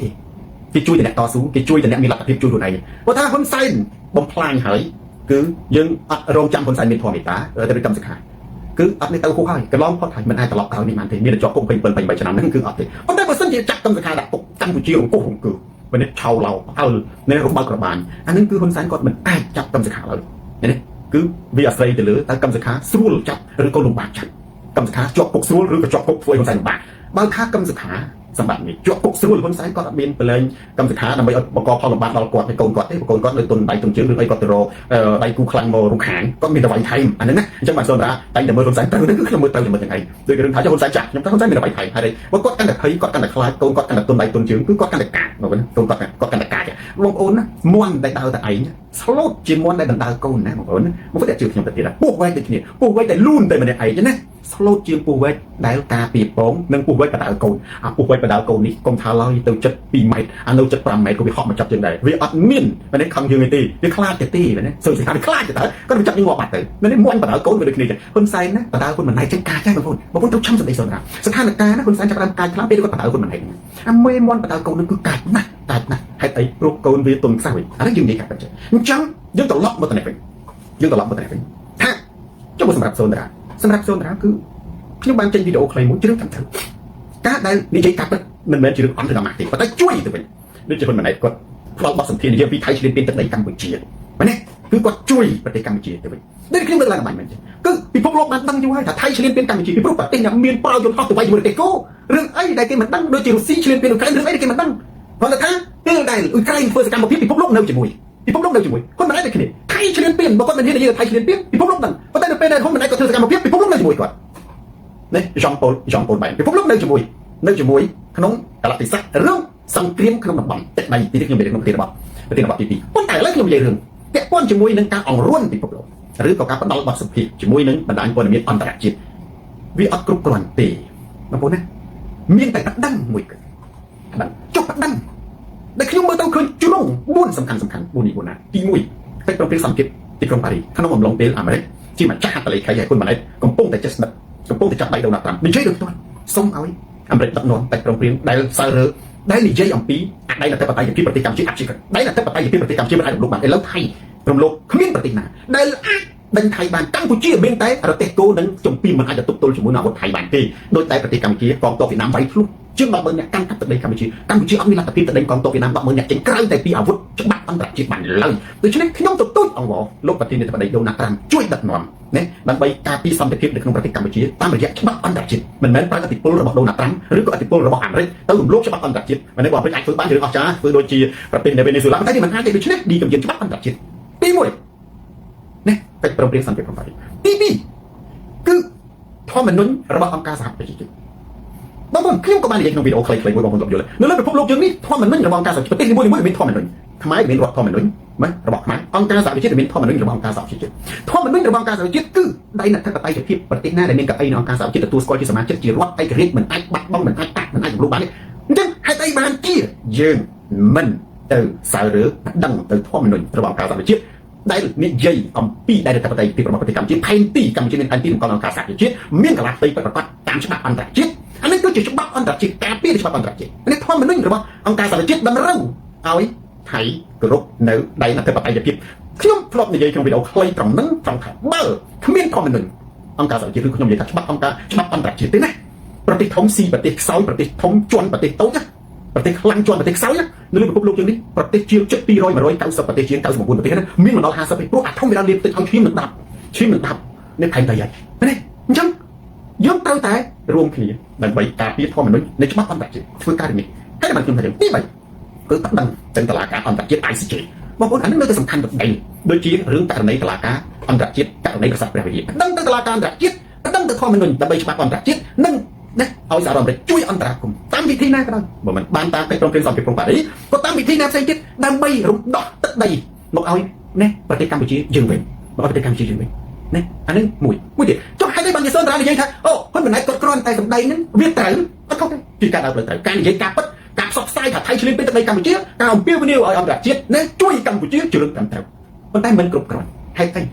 เกี่ยช่วยแต่เนี่ยต่อสู้เกี่ยช่วยแต่เนี่ยมีหลักฐานช่วยดูไหนเพราะถ้าคนใส่บอมพลายหายคือยังโรงจำคนใส่เป็นพอเมตตาแต่เป็นจำสกัดคืออัดในเตาคู่ให้กระล้อมพอถ่ายมันไอ้ตลอดเอานี่มันถึงมีแต่จอกกุ้งเป็นใบชนะนั่นคืออัดเลยเพราะแต่เปอร์เซ็นต์ที่จับจำสกัดดักปุ๊บกัมพูชีของกุ้งคือวันนี้ชาวเราเอาในรูปแบบกระบาลอันนั้นคือคนใส่ก่อนมันไอ้จับจำสกัดเราเนี่ยคือวิอาศัยแต่เหลือแต่กำสขาสู้จับหรือก็ลงบาดจับกำสขาจอกปกสู้หรือก็จอกปกช่วยคนใส่ลงบาดบางท่ากำสขาสมบัตินี่จอกปกสู้หรือคนใส่ก็ตัดเบนไปเลยกำสขาทำไปประกอบพอลงบาดเรากอดในโกนกอดให้โกนกอดเลยต้นใบต้นเชื้อหรือไอ้กอดตโรใบกูคลังโมรุงหางก็มีแต่ใบไทยอันนั้นนะจังหวัดโซนราไต่แต่เมื่อคนใส่เติมนั่นคือเมื่อเติมอย่างไรโดยกระทั่งท้ายจะคนใส่จับยังต้องใส่มีแต่ใบไทยอะไรว่ากอดกันแต่เฮ้ยกอดกันแต่คลายโกนกอดกันแต่ต้นใบต้นเชื้อคือกอดกันแต่กาดบอกว่าต้นกอดกันแต่กาดเนี่ยลงโอนนะม้วนได้ดาวแต่ไอ้เนี่ยสโลดจีม้วนได้ดันดาวโกนนะบอกว่ามันก็แต่จืดอย่างแต่ตีละปูไว้แต่เนี่ยปูไว้แต่ลุ่นแต่มันไอ้ใช่ไหมสโลดจีปูไว้ได้ตาปีโป้งนั่งปูไว้กระดาษโกนปูไว้กระดาษโกนนี่กองท้าลอยตัวจัดปีใหม่อันนู้จัดปรำใหม่ก็ไปหอบมาจับจังไดวิอัดมินมันได้คังยังไงตีวิคลาดจะตีมันเนี่ยสื่อสารคลาดจะตีก็ไปจับยังงอปัดเลยมันได้ม้วนกระดาษโกนไปเลยทีนี้คนใส่นะกระดาษคนมันไหนจังกาใช่บางคนทุกช่างสติสนนะสถานการณ์นะคนใส่จับกระดาษกาคลาดไปด้วยกระดาษคนมันไหนไม่ม้วนกระดาษโกนนั่นคือกาดนะให้ไอ้โรคโกนวิตุนสาวอะไรยังไงกันเป็นจังยังตลอดมาตั้งแต่เป็นยังตลอดมาตั้งแต่เป็นถ้าเจ้าสำหรับโซนราคือที่บางใจวิดีโอใครมุ่งจะเรื่องกันเถอะการได้ดีใจกับมันเหมือนจะเรื่องความถนัดมากที่แต่ช่วยตัวเป็นนี่จะเป็นมันไหนก็เราบอกสัมผัสในเรื่องวิถีชีวิตเป็นจากไหนกัมพูชีมันเนี่ยคือก็ช่วยประเทศกัมพูชีตัวเป็นได้ขึ้นเรื่องอะไรใหม่มันก็พิภพโลกมันตั้งอยู่ไว้ถ้าไทยเฉลี่ยเป็นกัมพูชีพิภพประเทศเนี่ยมีปลาจนเข้าตัวไปอยู่ในเตโก้เรื่องไอ้ได้เกมมันตั้งโดยจีรุซีเฉลี่ยเป็นอุกฤษเรื่องไอ้ได้เกมมันตั้งเพราะถ้าเรื่องใดอุกฤษเพื่อสกัดมาพิภพโลกเนื้อจมูกพิภพโลกเนื้อจมูกคนมันได้แค่นี้ไทยเฉลี่ยเป็นบอกว่ามันที่ไหนไทยเฉลี่ยเป็นพิภพโลกนั่นเพราะแต่เป็นในคนมันได้ก็เธอสกัดมาพิภพโลกเนื้อจมูกก่อนนี่จอมโปลไปพิภพโลกเนื้อจมูกขนมกะละติสักเรื่องสังเกตขนมบังแต่ในที่ที่ยังเป็นขนมตีระบตีคนแต่ละขนมใหญ่เรื่องแกะป้อนจมูกนึงการอ่องร่วนพิภพโลกหรือการปั้นดอลบัตรสุพีจมูกนึงบรรดาคนมีอันตรายจิตวิอัดกรุบกรอนตีมาพูดนะมีแต่ดั้งมวยกันดั้งจบดั้งได้ขนมเมื่อต้องคืนจุลงบุญสำคัญบุญอีกบุญนะตีมวยเป็นประเพณีสังเกต ទីក្រុងប៉ារីក្នុងអំឡុងពេលអាមេរិកជាម្ចាស់ហត្ថលេខីឲ្យហ៊ុនម៉ាណែតកំពុងតែចាប់ដៃដូណាល់ត្រាំនិយាយដូចផ្ទាល់សូមឲ្យអាមេរិកដឹកនាំតែប្រំព្រៀងដែលសើរើដែលនិយាយអំពីអតីតបតៃភាពប្រទេសកម្ពុជាអភិជាដែលអតីតបតៃភាពប្រទេសកម្ពុជាមិនអាចរំលោភបានឥឡូវថៃរំលោភគ្មានប្រទេសណាដែលអាចដេញថៃបានកម្ពុជាមានតែរទេសគោនិងចំពីមិនអាចទៅទប់ទល់ជាមួយនឹងអាវុធថៃបានទេដោយតែប្រទេសកម្ពុជាកងទ័ពវៀតណាមវាយភ្លុះជាង100000នាក់កាន់កាប់ទឹកដីកម្ពុជាអត់មានលទ្ធភាពទៅដេញកងទ័ពវៀតណាម100000នាក់ចេញក្រៅតែពីអាវុធច្បាប់អន្តរជាតិបានឡើយដូច្នេះខ្ញុំទទូចអង្វរលោកប្រធានាធិបតីដូណាល់ត្រាំជួយដឹកនាំណាដើម្បីការពារសន្តិភាពនៅក្នុងប្រទេសកម្ពុជាតាមរយៈច្បាប់អន្តរជាតិមិនមែនប្រើឥទ្ធិពលរបស់ដូណាល់ត្រាំឬក៏ឥទ្ធិពលរបស់អាមេរិកទៅរំលោភច្បាប់អន្តរជាតិមិនមែនបងអាមេរិកអាចធ្វើបានរឿងអស្ចារ្យធ្វើដូចជាប្រទេសនៅវេណេស៊ុយឡាតែមិនអាចទេដូច្នេះឌីកំយានច្បាប់អន្តរជាតិទី1ណាកិច្ចព្រមព្រៀងសន្តិភាពប្រទេសទី2គឺធម្មនុញ្ញរបស់អង្គការសហប្រជាជាតិបងប្អូនខ្ញុំក៏បាននិយាយក្នុងវីដេអូខ្លីៗមួយបងប្អូនយល់នៅលើពិភពលោកយើងនេះធម្មនុញ្ញរបស់អង្គការសហប្រជាជាតិប្រទេសនីមួយៗមានធម្មនុញ្ញខ្មែរមានរដ្ឋធម្មនុញ្ញណារបស់ខ្មែរអង្គការសហប្រជាជាតិមានធម្មនុញ្ញរបស់អង្គការសហប្រជាជាតិធម្មនុញ្ញរបស់អង្គការសហប្រជាជាតិគឺដៃអធិបតេយ្យភាពប្រទេសណាដែលមានកៅអីនៅអង្គការសហប្រជាជាតិទទួលស្គាល់ជាសមាជិកជារដ្ឋឯករាជ្យមិនអាចបាត់បង់មិនអាចកាត់មិនអាចរំលោភបានទេអញ្ចឹងហេតុអីបានជាយើងមិនទៅសើរើដឹងទៅធម្មនុញ្ញរបស់អង្គការសហប្រជាជាតិដែលនិយាយអំពីដែលរដ្ឋបតីពីប្រមាណប្រទេសកម្ពុជាផែនទីកម្ពុជាមានផែនទីក្នុងអង្គការសហប្រជាជាតិមានកលាផ្ទៃប្រកបតាមច្បាប់អន្តរជាតិអានេះគឺជាច្បាប់អន្តរជាតិការពារច្បាប់អន្តរជាតិនេះធម្មនុញ្ញរបស់អង្គការសហប្រជាជាតិតម្រូវឲ្យថៃគោរពនៅដៃរដ្ឋបតីភាពខ្ញុំធ្លាប់និយាយក្នុងវីដេអូខ្លីត្រង់ហ្នឹងត្រង់ថាបើគ្មានធម្មនុញ្ញអង្គការសហប្រជាជាតិគឺខ្ញុំនិយាយថាច្បាប់អង្គការច្បាប់អន្តរជាតិទេណាប្រទេសធំស៊ីប្រទេសខ្សោយប្រទេសធំជន់ប្រទេសតូចណាប្រទេសខ្លាំងជាន់ប្រទេសខ្សោយនៅលើពិភពលោកយើងនេះប្រទេសជាងជិត200 190ប្រទេសជាង99ប្រទេសហ្នឹងមានមិនដល់50ទេព្រោះអាធំវាលាបទឹកឲ្យឈាមនឹងដាប់នេះផែនតែយ៉ាងនេះអញ្ចឹងយើងត្រូវតែរួមគ្នាដើម្បីការពារធម្មនុញ្ញនៃច្បាប់អន្តរជាតិធ្វើការនេះហើយបានខ្ញុំថាយ៉ាងទី3គឺតដឹងទៅតុលាការអន្តរជាតិ ICJ បងប្អូនអានេះនៅតែសំខាន់ទៅដូចជារឿងករណីតុលាការអន្តរជាតិករណីប្រសាទព្រះវិហារដឹងទៅតុលាការអន្តរជាតិដឹងទៅធម្មនុញ្ញដើម្បីច្បាប់អន្តរជាតិនិងណាឲ្យសហរដ្ឋអាមេរិកជួយអន្តរាគមន៍តាមវិធីណាក៏ដោយបើមិនបានតាមកិច្ចព្រមព្រៀងសន្តិភាពក្រុងប៉ារីសក៏តាមវិធីណាផ្សេងទៀតដើម្បីរំដោះទឹកដីមកឲ្យណាប្រទេសកម្ពុជាយើងវិញមកឲ្យប្រទេសកម្ពុជាយើងវិញណាអានេះមួយទៀតចុះហេតុអីបានជាសន្តាននិយាយថាអូហ៊ុនម៉ាណែតគាត់គ្រាន់តែសម្ដីនឹងវាត្រូវអត់ខុសទេពីការដើរផ្លូវត្រូវការនិយាយការពិតការផ្សព្វផ្សាយថាថៃឆ្លៀនពេលទឹកដីកម្ពុជាការអំពាវនាវឲ្យអន្តរជាតិណាជួយកម្ពុជាជារឿងត្រឹមត្រូវប៉ុន្តែមិនគ្រប់គ្រាន់ហេតុអី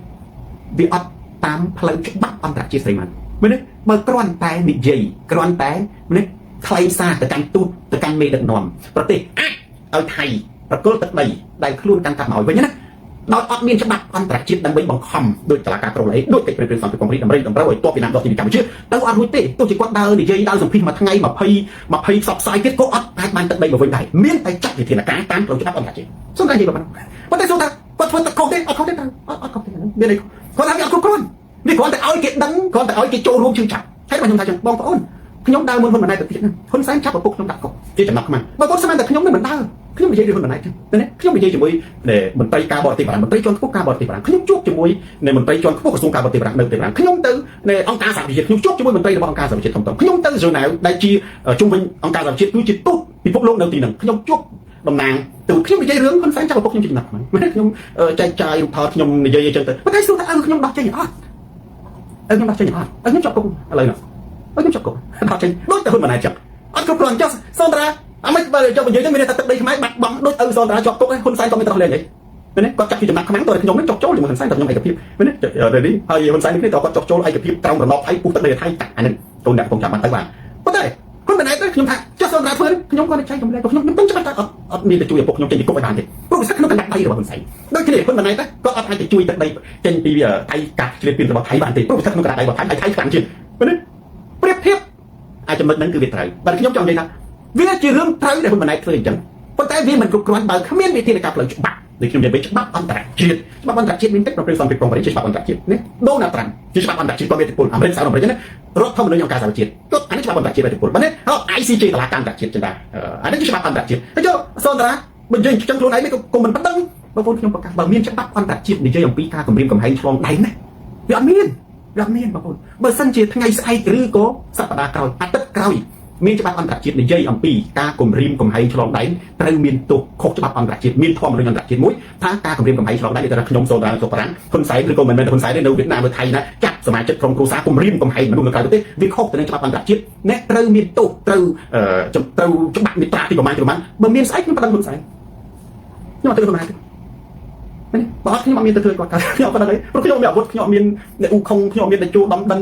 វាអត់តាមផ្លូវច្បាប់អន្តរជាតិស្រីមិនមែនទេបើគ្រាន់តែនិយាយគ្រាន់តែនេះថ្លែងសារទៅកាន់ទូតទៅកាន់មេដឹកនាំប្រទេសអាចឲ្យថៃប្រគល់ទឹកដីដែលខ្លួនកាន់កាប់មកឲ្យវិញណាដោយអត់មានច្បាប់អន្តរជាតិដើម្បីបង្ខំដោយតុលាការក្រុងឡេដោយកិច្ចព្រមព្រៀងសន្តិភាពកម្ពុជាតម្រូវឲ្យទ័ពវៀតណាមដកពីកម្ពុជាទៅអត់រួចទេទោះជាគាត់ដើរនិយាយដើរសម្ភាសមួយថ្ងៃ20ផ្សព្វផ្សាយទៀតក៏អត់អាចបានទឹកដីមកវិញដែរមានតែចាត់វិធានការតាមផ្លូវច្បាប់អន្តរជាតិសូមតែនិយាយប៉ុណ្ណឹងប៉ុន្តែសូមថាគាត់ធ្វើទឹកខុសទេអត់ខុសទេអត់ខុសទេមានអីគាត់ថាវាអត់គ្រប់គ្រាន់វាគ្រាន់តែឲ្យគេដឹងគ្រាន់តែឲ្យគេចូលរួមជឿចាប់ហើយខ្ញុំថាចឹងបងប្អូនខ្ញុំដើរមុនហ៊ុនម៉ាណែតទៅទៀតហ្នឹងហ៊ុនសែនចាប់ឪពុកខ្ញុំដាក់គុកជាចំណាប់ខ្មាំងបើគាត់ស្មានតែខ្ញុំមិនដើរខ្ញុំនិយាយពីហ៊ុនម៉ាណែតចឹងណាខ្ញុំនិយាយជាមួយមន្ត្រីការបរទេសបារាំងមន្ត្រីជាន់ខ្ពស់ការបរទេសបារាំងខ្ញុំជួបជាមួយមន្ត្រីជាន់ខ្ពស់ក្រសួងការបរទេសបារាំងនៅប្រទេសបារាំងខ្ញុំទៅអង្គការសហប្រជាជាតិខ្ញុំជួបជាមួយមន្ត្រីរបស់អង្គការសហប្រជាជាតិធំៗខ្ញុំទៅហ្សឺណែវដែលជាជុំវិញអង្គការសហប្រជាជាតិគឺជាទូតពិភពលោកនៅទីហ្នឹងខ្ញុំជួបតំណាងទៅខ្ញុំនិយាយរឿងហ៊ុនសែនចាប់ឪពុកខ្ញុំជាចំណាប់ខ្មាំងខ្ញុំចែកចាយរូបថតខ្ញុំនិយាយអញ្ចឹងទៅប៉ុន្តែសួរថាខ្ញុំដោះចេញអត់ខ្ញុំដោះចេញអត់ខ្ញុំចាប់គុកឥឡូវហ្នឹងខ្ញុំចាប់គុកដោះចេញដូចតែហ៊ុនម៉ាណែតចឹងអត់គ្រប់គ្រាន់ចុះសន្តារាអាមិនបើចុះនិយាយទៅមានតែទឹកដីខ្មែរបាត់បង់ដូចសន្តារាជាប់គុកហ៊ុនសែនក៏មានត្រោះលេងហីណាគាត់ចាប់ពីចំណាក់ខ្មាំងតើខ្ញុំនឹងចុះចូលជាមួយហ៊ុនសែនតែខ្ញុំឯកភាពណានេះហើយហ៊ុនសែននេះតើគាត់ចុះចូលឯកភាពត្រង់រណបថៃពុះទឹកដីថៃតាក់អានេះកូនអ្នកកំពុងចាំបានទៅបានប៉ុន្តែហ៊ុនម៉ាណែតទៅខ្ញុំថាចុះសន្តារាធ្វើខ្ញុំគាត់ចែកចម្លែកខ្ញុំដឹងច្បាស់ថាអត់មានទៅជួយឪពុកខ្ញុំចេញពីគុកឲ្យបានទេព្រោះវាស្ថិតក្នុងកណ្ដាប់ដៃរបស់ហ៊ុនសែនដូចគ្នាហ៊ុនម៉ាណែតគាត់អត់អាចទៅជួយទឹកដីចេញពីថៃកាត់ឆ្លៀនពីរបស់ថៃបានទេព្រោះវាស្ថិតក្នុងកណ្ដាប់ដៃរបស់ថៃខ្លាំងជាងណាប្រៀបធៀបអាចចំណុចហ្នឹងគឺវាត្រូវតែខ្ញុំចង់និយាយថាវាជារឿងត្រូវដែលហ៊ុនម៉ាណែតធ្វើអញ្ចឹងប៉ុន្តែវាមិនគ្រប់គ្រាន់បើគ្មានវិធានការផ្លូវច្បាប់ដូចខ្ញុំនិយាយច្បាប់អន្តរជាតិមានទឹកប្រព្រឹត្តសន្តិភាពប្រទេសច្បាប់អន្តរជាតិនេះដូណាល់ត្រាំជាច្បាប់អន្តរជាតិក៏មានឥទ្ធិពលអាមេរិកសហរដ្ឋអាមេរិកណារដ្ឋធម្មនុញ្ញអង្គការសហជាតិគាត់អានេះច្បាប់អន្តរជាតិមានឥទ្ធិពលបាទនេះ ICJ តុលាការអន្តរជាតិចឹងដែរអានេះជាច្បាប់អន្តរជាតិហើយចុះសន្តារាបើយើងចឹងខ្លួនឯងក៏មិនប៉ុណ្ណឹងបងប្អូនខ្ញុំប្រកាសបើមានច្បាប់អន្តរជាតិនិយាយអំពីការគម្រាមកំហែងឆ្លងដែនណាវាអត់មានបងប្អូនបើសិនជាថ្ងៃស្អែកឬក៏សប្តាហ៍ក្រោយអាទិត្យក្រោយមានច្បាប់អន្តរជាតិនិយាយអំពីការគម្រាមកំហែងឆ្លងដែនត្រូវមានទោសខុសច្បាប់អន្តរជាតិមានធម្មនុញ្ញអន្តរជាតិមួយថាការគម្រាមកំហែងឆ្លងដែនថាខ្ញុំសូមដល់សុខប្រាំងហ៊ុនសែនឬក៏មិនមែនហ៊ុនសែនទេនៅវៀតណាមនៅថៃណាចាប់សមាជិកក្រុមគ្រួសារគម្រាមកំហែងមនុស្សនៅក្រៅប្រទេសវាខុសទៅនឹងច្បាប់អន្តរជាតិអ្នកត្រូវមានទោសត្រូវច្បាប់មេត្រាទីប្រមាណបើមានស្អែកខ្ញុំប្តឹងហ៊ុនសែនខ្ញុំអត់ទៅហ៊ុនម៉ាណែត បើអត់ខ្ញុំអត់មានទៅធ្វើគាត់ខ្ញុំប៉ុណ្ណឹងឯងព្រោះខ្ញុំមានអាវុធខ្ញុំអត់មានអ្នកអ៊ូខុងខ្ញុំអត់មានតែជួដំដិន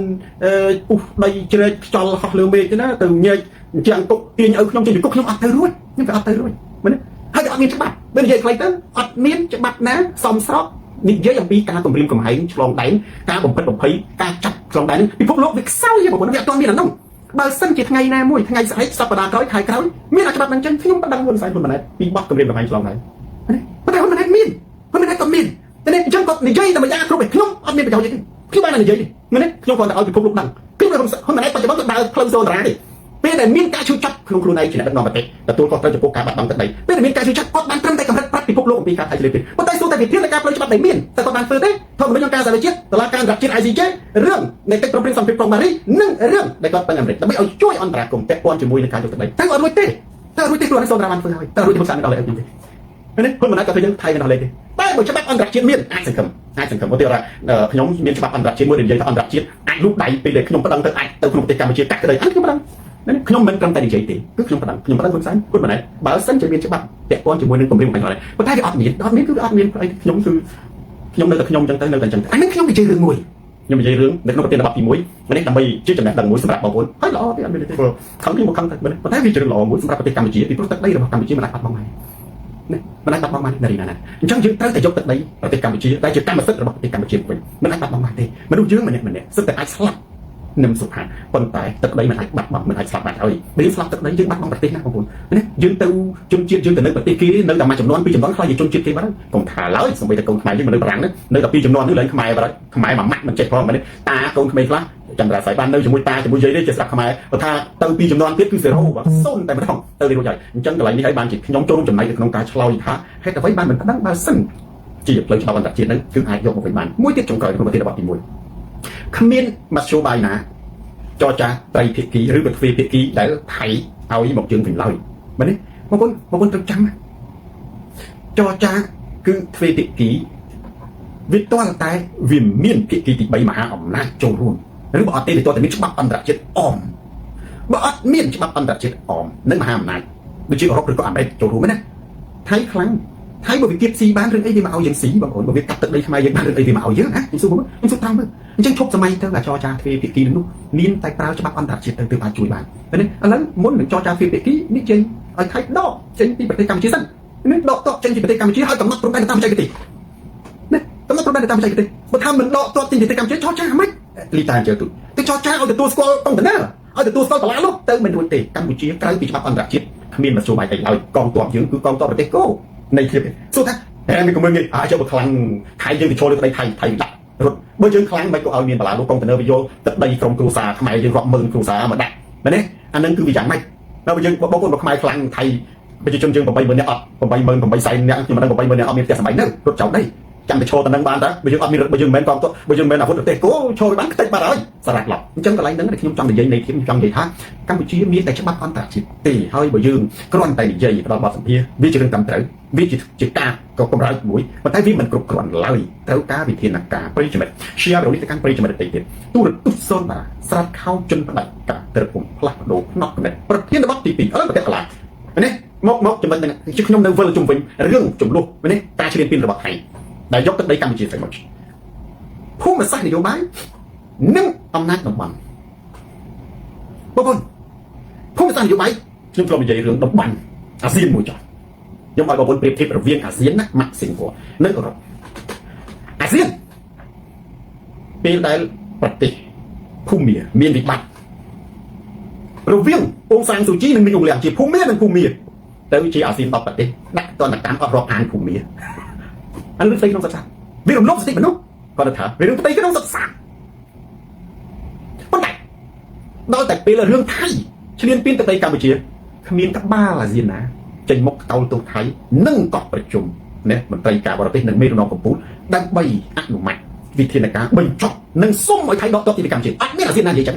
ពុះដីជ្រែកខ្យល់ហោះលើមេឃទេណាទៅញែកអញ្ចឹងគុកទាញឲ្យខ្ញុំចេញពីគុកខ្ញុំអត់ទៅរួចខ្ញុំក៏អត់ទៅរួចមែនទេហើយក៏អត់មានច្បាប់បើនិយាយខ្លីទៅអត់មានច្បាប់ណាសមស្របនិយាយអំពីការគម្រាមកំហែងឆ្លងដែនការបំផិតបំភ័យការចាប់ឆ្លងដែនពិភពលោកវាខ្សោយបងប្អូនវាអត់ទាន់មានអានោះបើសិនជាថ្ងៃណាមួយថ្ងៃស្អែកសប្តាហ៍ក្រោយខែក្រោយមានច្បាប់នឹងចឹងខ្ញុំមិនដឹងហ៊ុនសែនហ៊ុនម៉ាណែតពីបោះគម្រាមកំហែងឆ្លងដែនប៉ុន្តែហ៊ុនម៉ាណែតមានហ៊ុនម៉ាណែតក៏មានតែនេះអញ្ចឹងគាត់និយាយតែម្យ៉ាងគ្រប់ឯងខ្ញុំអត់មានប្រយោជន៍ទេខ្ញុំបានតែនិយាយមែនទេខ្ញុំគ្រាន់តែឲ្យពិភពលោកដឹងខ្ញុំហ៊ុនម៉ាណែតបច្ចុប្បន្នគាត់ដើរផ្លូវសូនតារាទេពេលដែលមានការឈឺចាប់ក្នុងខ្លួនឯងជាអ្នកដឹកនាំប្រទេសទទួលខុសត្រូវចំពោះការបាត់បង់ទឹកដីពេលដែលមានការឈឺចាប់គាត់បានត្រឹមតែកម្រិតប្រាប់ពិភពលោកអំពីការថៃធ្លាយពេលប៉ុន្តែសួរតែវិធានការផ្លូវច្បាប់ដែលមានតែគាត់បានធ្វើទេធម្មតាក្នុងការសហជាតិតុលាការអន្តរជាតិ ICJ រឿងនៃកិច្ចប្រឹងប្រែងសន្តិភាពក្រុងប៉ារីសនិងរឿងដែលគាត់ពេញអាមេរិកដើម្បីឲ្យជួយអន្តរាគមន៍ពាក់ព័ន្ធជាមួយនឹងការយកទឹកដីតែអត់រួចទេខ្លួនឯងសូនតារាបានធ្វើហើយតែរួចទៅសានដល់ឯងខ្ញុំទេមែនទេហ៊ុនម៉ាណែតក៏ធ្វើយើងថៃនៅដល់លេខទេតែបើច្បាប់អន្តរជាតិមានអាចសង្ឃឹមមកទៀតថាខ្ញុំមានច្បាប់អន្តរជាតិមួយដែលនិយាយថាអន្តរជាតិអាចលូកដៃពេលដែលខ្ញុំប្តឹងទៅអាចទៅក្នុងប្រទេសកម្ពុជាកាត់ក្តីខ្ញុំប្តឹងខ្ញុំមិនត្រឹមតែនិយាយទេគឺខ្ញុំប្តឹងហ៊ុនសែនហ៊ុនម៉ាណែតបើសិនជាមានច្បាប់ពាក់ព័ន្ធជាមួយនឹងគម្រាមកំហែងហ្នឹងប៉ុន្តែវាអត់មានគឺអត់មានអីខ្ញុំគឺខ្ញុំនៅតែខ្ញុំអញ្ចឹងទៅនៅតែអញ្ចឹងអានេះខ្ញុំនិយាយរឿងមួយខ្ញុំនិយាយរឿងនៅក្នុងប្រធានបទទី1នេះដើម្បីជាចំណេះដឹងមួយសម្រាប់បងប្អូនហើយល្អទេអត់មានទេព្រោះខំខ្ញុំមកខំតែប៉ុន្តែវាជារឿងល្អមួយសម្រាប់ប្រទេសកម្ពុជាពីព្រោះទឹកដីរបស់កម្ពុជាមិនអាចបាត់បង់បានមិនអាចបាត់បង់បាននារីណាអញ្ចឹងយើងត្រូវតែយកទឹកដីប្រទេសកម្ពុជាដែលជាកម្មសិទ្ធិរបស់ប្រទេសកម្ពុជាវិញមិនអាចបាត់បង់បានទេមនុស្សយើងម្នាក់សិតតែអាចស្លាប់នឹងសុខភាពប៉ុន្តែទឹកដីមិនអាចបាត់បង់មិនអាចស្លាប់បានហើយពេលស្លាប់ទឹកដីយើងបាត់បង់ប្រទេសណាបងប្អូនណាយើងទៅជនជាតិយើងទៅនៅប្រទេសគេនៅតែមួយចំនួនពីរចំនួនខ្លះជាជនជាតិគេបាត់ហើយកុំថាឡើយសូម្បីតែកូនខ្មែរយើងមនុស្សបារាំងនៅតែពីរចំនួននេះឡើងខ្មែរបាត់ខ្មែរមួយម៉ាក់មិនចេះផងមែនទេតាកូនក្មេងខ្លះចន្ទរាស័យបាននៅជាមួយតាជាមួយយាយទេជាស្រាប់ខ្មែរបើថាទៅពីចំនួនទៀតគឺ0បាទ0តែម្ដងទៅរួចហើយអញ្ចឹងកន្លែងនេះហើយបានជាខ្ញុំចូលរួមចំណែកនៅក្នុងការឆ្លើយថាហេតុអ្វីបានមិនដឹងបើសិនជាផ្លូវច្បាប់អន្តរជាតិហ្នឹងគឺអាចយកមកវិញបានមួយទៀតចុងក្រោយក្នុងប្រធានបទទី1គ្មានមធ្យោបាយណាចរចាត្រីភាគីឬក៏ទ្វេភាគីដែលថៃឲ្យមកជើងវិញឡើយមែនទេបងប្អូនត្រូវចាំចរចាគឺទ្វេភាគីវាតលតែវាមានភាគីទី3មហាអំណាចចូលរួមឬបើអត់ទេវាតតែមានច្បាប់អន្តរជាតិអមបើអត់មានច្បាប់អន្តរជាតិអមនឹងមហាអំណាចដូចជាអឺរ៉ុបឬក៏អាមេរិកចូលរួមណាថៃខ្លាំងថៃបើវាគៀបស៊ីបានរឿងអីវាមកឲ្យយើងស៊ីបងប្អូនបើវាកាត់ទឹកដីខ្មែរយើងបានរឿងអីវាមកឲ្យយើងណាខ្ញុំសួរតាមមើលអញ្ចឹងឈប់សម័យទៅអាចរចាទ្វេភាគីនោះមានតែប្រើច្បាប់អន្តរជាតិទៅអាចជួយបានឃើញទេឥឡូវមុននឹងចរចាទ្វេភាគីនេះចេញឲ្យថៃដកចេញពីប្រទេសកម្ពុជាសិននេះដកចេញពីប្រទេសកម្ពុជាឲ្យកំណត់ព្រំដែនតាមបច្ចេកទេសណាកំណត់ព្រំដែនតាមបច្ចេកទេសបើថាមិនដកចេញពីប្រទេសកម្ពុជាចរចាមិនលីតាអញ្ចឹងទៅចរចាឲ្យទទួលស្គាល់កុងតឺន័រឲ្យទទួលស្គាល់បន្លានោះទៅមិនរួចទេកម្ពុជាក្រៅពីច្បាប់អន្តរជាតិគ្មានមធ្យោបាយអីឡើយកងទ័ពយើងគឺកងទ័ពប្រទេសកូនៃភាពសួរថាហេមានគំនិតអាចយកមកខ្លាំងថៃយើងទៅចូលលើដីថៃដាក់រត់បើយើងខ្លាំងមិនក៏ឲ្យមានបន្លាលោកកុងតឺន័រវាយកទឹកដីក្រុមគ្រួសារខ្មែរយើងរាប់ម៉ឺនគ្រួសារមកដាក់មែនទេអានឹងគឺវាយ៉ាងម៉េចដល់បើយើងបងប្អូនខ្មែរខ្លាំងថៃប្រជាជនយើង80000នាក់អត់88000នាក់ខ្ញុំមិនដឹង80000នាក់អត់មានផ្ទះសម្បែងនៅរត់ចោលដីចាំតែឈរទៅនឹងបានតើបើយើងអត់មានបើយើងមិនមែនកងទ័ពបើយើងមិនមែនអាវុធប្រទេសគោឈរបានខ្ទេចបាត់ហើយសារ៉ាត់ឡប់អញ្ចឹងកន្លែងហ្នឹងខ្ញុំចង់និយាយនៃខ្ញុំចង់និយាយថាកម្ពុជាមានតែច្បាប់អន្តរជាតិទេហើយបើយើងគ្រាន់តែនិយាយផ្ដល់បទសម្ភាសន៍វាជារឿងត្រឹមត្រូវវាជាការក៏កម្រើកមួយប៉ុន្តែវាមិនគ្រប់គ្រាន់ឡើយត្រូវការវិធានការប្រិយមិត្ត share រនេះទៅកាន់ប្រិយមិត្តទៀតទូរទស្សន៍សូនតាស្រាត់ខោជនផ្ដាច់ការត្រពុំផ្លាស់ប្ដូរផ្នត់កំណត់ប្រធានបទទី2ឥឡូវប្រទេសកន្លងនេះមកចំណុចហ្នឹងខ្ញុំនៅវិលជុំវិញរឿងចំនួននេះការឈ្លានពានរបស់ថៃដែលយកទឹកដីកម្ពុជាទៅមកភូមិសាស្ត្រនយោបាយនិងអំណាចតំបន់បងប្អូនភូមិសាស្ត្រនយោបាយខ្ញុំធ្លាប់និយាយរឿងតំបន់អាស៊ានមួយចុះខ្ញុំឲ្យបងប្អូនប្រៀបធៀបរវាងអាស៊ានណាម៉ាក់សិង្ហបុរីនិងអឺរ៉ុបអាស៊ានពេលដែលប្រទេសភូមាមានវិបត្តិរវាងអ៊ុងសានស៊ូជីនិងមីងអ៊ុងលៀងជាភូមានិងភូមាទៅជាអាស៊ាន10ប្រទេសដាក់ទណ្ឌកម្មអត់រាប់អានភូមាអានឹងផ្ទៃក្នុងសិក្សាវារំលោភសិទ្ធិមនុស្សគាត់ថាវារឿងផ្ទៃក្នុងសិក្សាប៉ុន្តែដល់តែពេលរឿងថៃឈ្លានពានទឹកដីកម្ពុជាគ្មានក្បាលអាស៊ានណាចេញមកតោលទោសថៃនិងកោះប្រជុំណាមន្ត្រីការបរទេសនិងមេដឹកនាំកម្ពុជាដើម្បីអនុម័តវិធានការបញ្ចប់និងសុំឲ្យថៃដកទ័ពពីកម្ពុជាអត់មានអាស៊ានណានិយាយចឹង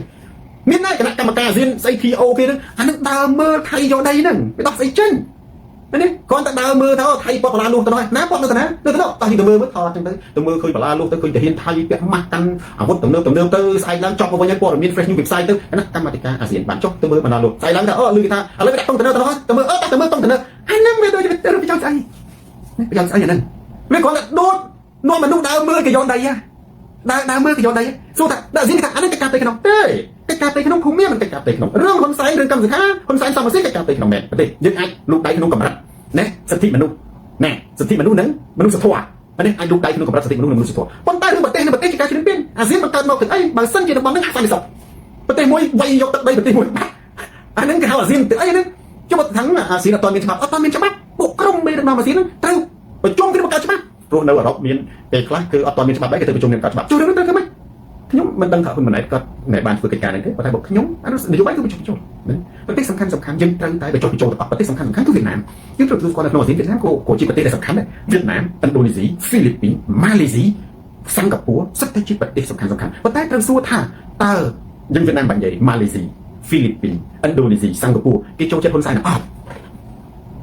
មានតែគណៈកម្មការអាស៊ានស្អី TO គេហ្នឹងអានឹងដើរមើលថៃយកដីហ្នឹងវាដោះស្អីចេញនេះគាត់តែដើរមើលទៅថៃពាក់បលាលុះទៅណាពាក់នៅទៅណាទៅតោះទៅមើលថតចឹងទៅមើលឃើញបលាលុះទៅឃើញតាហ៊ានថៃពាក់ម៉ាស់កាន់អាវុធទំនើបទៅស្អែកឡើងចប់មកវិញឲ្យព័ត៌មាន fresh news ពីផ្សាយទៅណាកម្មវិធីការអាស៊ានបានចុះទៅមើលបលាលុះស្អែកឡើងថាអូឮគេថាឥឡូវដាក់តុងទៅទៅមើលទៅមើលតុងទៅអាហ្នឹងវាដូចទៅប្រចាំស្អីប្រចាំស្អីអាហ្នឹង វាគាត់ថាដូចនាំមនុស្សដើរមើលកយ៉នដីដើរមើលកយ៉នដីសួរថាដាក់ស៊ីថាអានេះកិច្ចការផ្ទៃក្នុងទេកិច្ចការផ្ទៃក្នុងភូមិមានមិនកិច្ចការផ្ទៃក្នុងរឿងហ៊ុនសែនរឿងកម្មសខាហ៊ុនសែនសំរងស៊ីកិច្ចការផ្ទៃក្នុងមែនប្រទេសយើងអាចលូកដៃក្នុងកម្រិតណាសិទ្ធិមនុស្សណាសិទ្ធិមនុស្សហ្នឹងមនុស្សធម៌នេះអាចលូកដៃក្នុងកម្រិតសិទ្ធិមនុស្សនិងមនុស្សធម៌ប៉ុន្តែរឿងប្រទេសនៅប្រទេសជាការឈ្លានពានអាស៊ានបង្កើតមកទឹកអីបើសិនជាតំបន់ហ្នឹងអសន្តិសុខប្រទេសមួយវាយយកទឹកដីប្រទេសមួយបាត់អាហ្នឹងគេហៅអាស៊ានទឹកអីហ្នឹងចុះបើថាអាស៊ានអត់មានច្បាប់អត់មានច្បាប់ពួកក្រុមមេដឹកនាំអាស៊ានហ្នឹងត្រូវប្រជុំគ្នាបង្កើតច្បាប់ព្រោះនៅអឺរ៉ុបមានពេលខ្លះគឺអត់មានច្បាប់ដែរគេទៅប្រជុំគ្នាបង្កើតច្បាប់ជួយរឿងហ្នឹងទៅមិនខ្ញុំមិនដឹងថាហ៊ុនម៉ាណែតគាត់ណែបានធ្វើកិច្ចការហ្នឹងទេប៉ុន្តែបើខ្ញុំអានោះនយោបាយគឺបញ្ចុះបញ្ចូលប្រទេសសំខាន់យើងត្រូវតែបញ្ចុះបញ្ចូលទៅអស់ប្រទេសសំខាន់គឺវៀតណាមយើងត្រូវទទួលស្គាល់នៅក្នុងអាស៊ានវៀតណាមក៏ជាប្រទេសដែលសំខាន់ដែរវៀតណាមឥណ្ឌូនេស៊ីហ្វីលីពីនម៉ាឡេស៊ីសិង្ហបុរីសុទ្ធតែជាប្រទេសសំខាន់ប៉ុន្តែត្រូវសួរថាតើយើងវៀតណាមបាញ់និយាយម៉ាឡេស៊ីហ្វីលីពីនឥណ្ឌូនេស៊ីសិង្ហបុរីគេចូលចិត្តហ៊ុនសែនអត់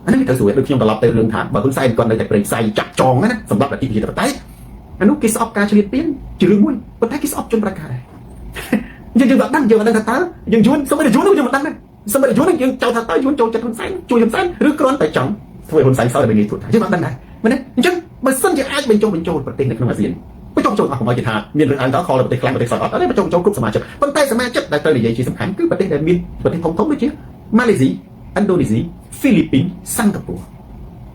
អានេះទៅសួរដូចខ្ញុំត្រឡប់ទៅរឿងថាបើហ៊ុនសែនគាត់នៅតែប្រេងផ្សាយចាក់ចងណាសម្រាប់លទ្ធិប្រជាធិបតេយ្យអានោះគេស្អប់ការឆ្លៀតពៀនជារឿងមួយប៉ុន្តែគេស្អប់ជនប្រកាសដែរយើងអត់ដឹងថាតើយើងយួនសូម្បីតែយួននោះយើងមិនដឹងដែរសូម្បីតែយួនយើងចោទថាតើយួនចូលចិត្តហ៊ុនសែនជួយហ៊ុនសែនឬគ្រាន់តែចង់ធ្វើហ៊ុនសែនសោយឲ្យងាយធ្វើថាយើងអត់ដឹងដែរមែនទេអញ្ចឹងបើសិនជាអាចបញ្ចុះបញ្ចូលប្រទេសនៅក្នុងអាស៊ានបញ្ចុះបញ្ចូលអស់កុំឲ្យគេថាមានរឿងអើងតើខលប្រទេសខ្លាំងប្រទេសខ្សោយអត់ទេបញ្ចុះបញ្ចូលគ្រប់សមាជិកប៉ុន្តែសមាជិកដែលត្រូវនិយាយជាសំខាន់គឺប្រទេសដែលមានប្រទេសធំៗដូចជាម៉ាឡេស៊ីឥណ្ឌូនេស៊ីហ្វីលីពីនសិង្ហបុរី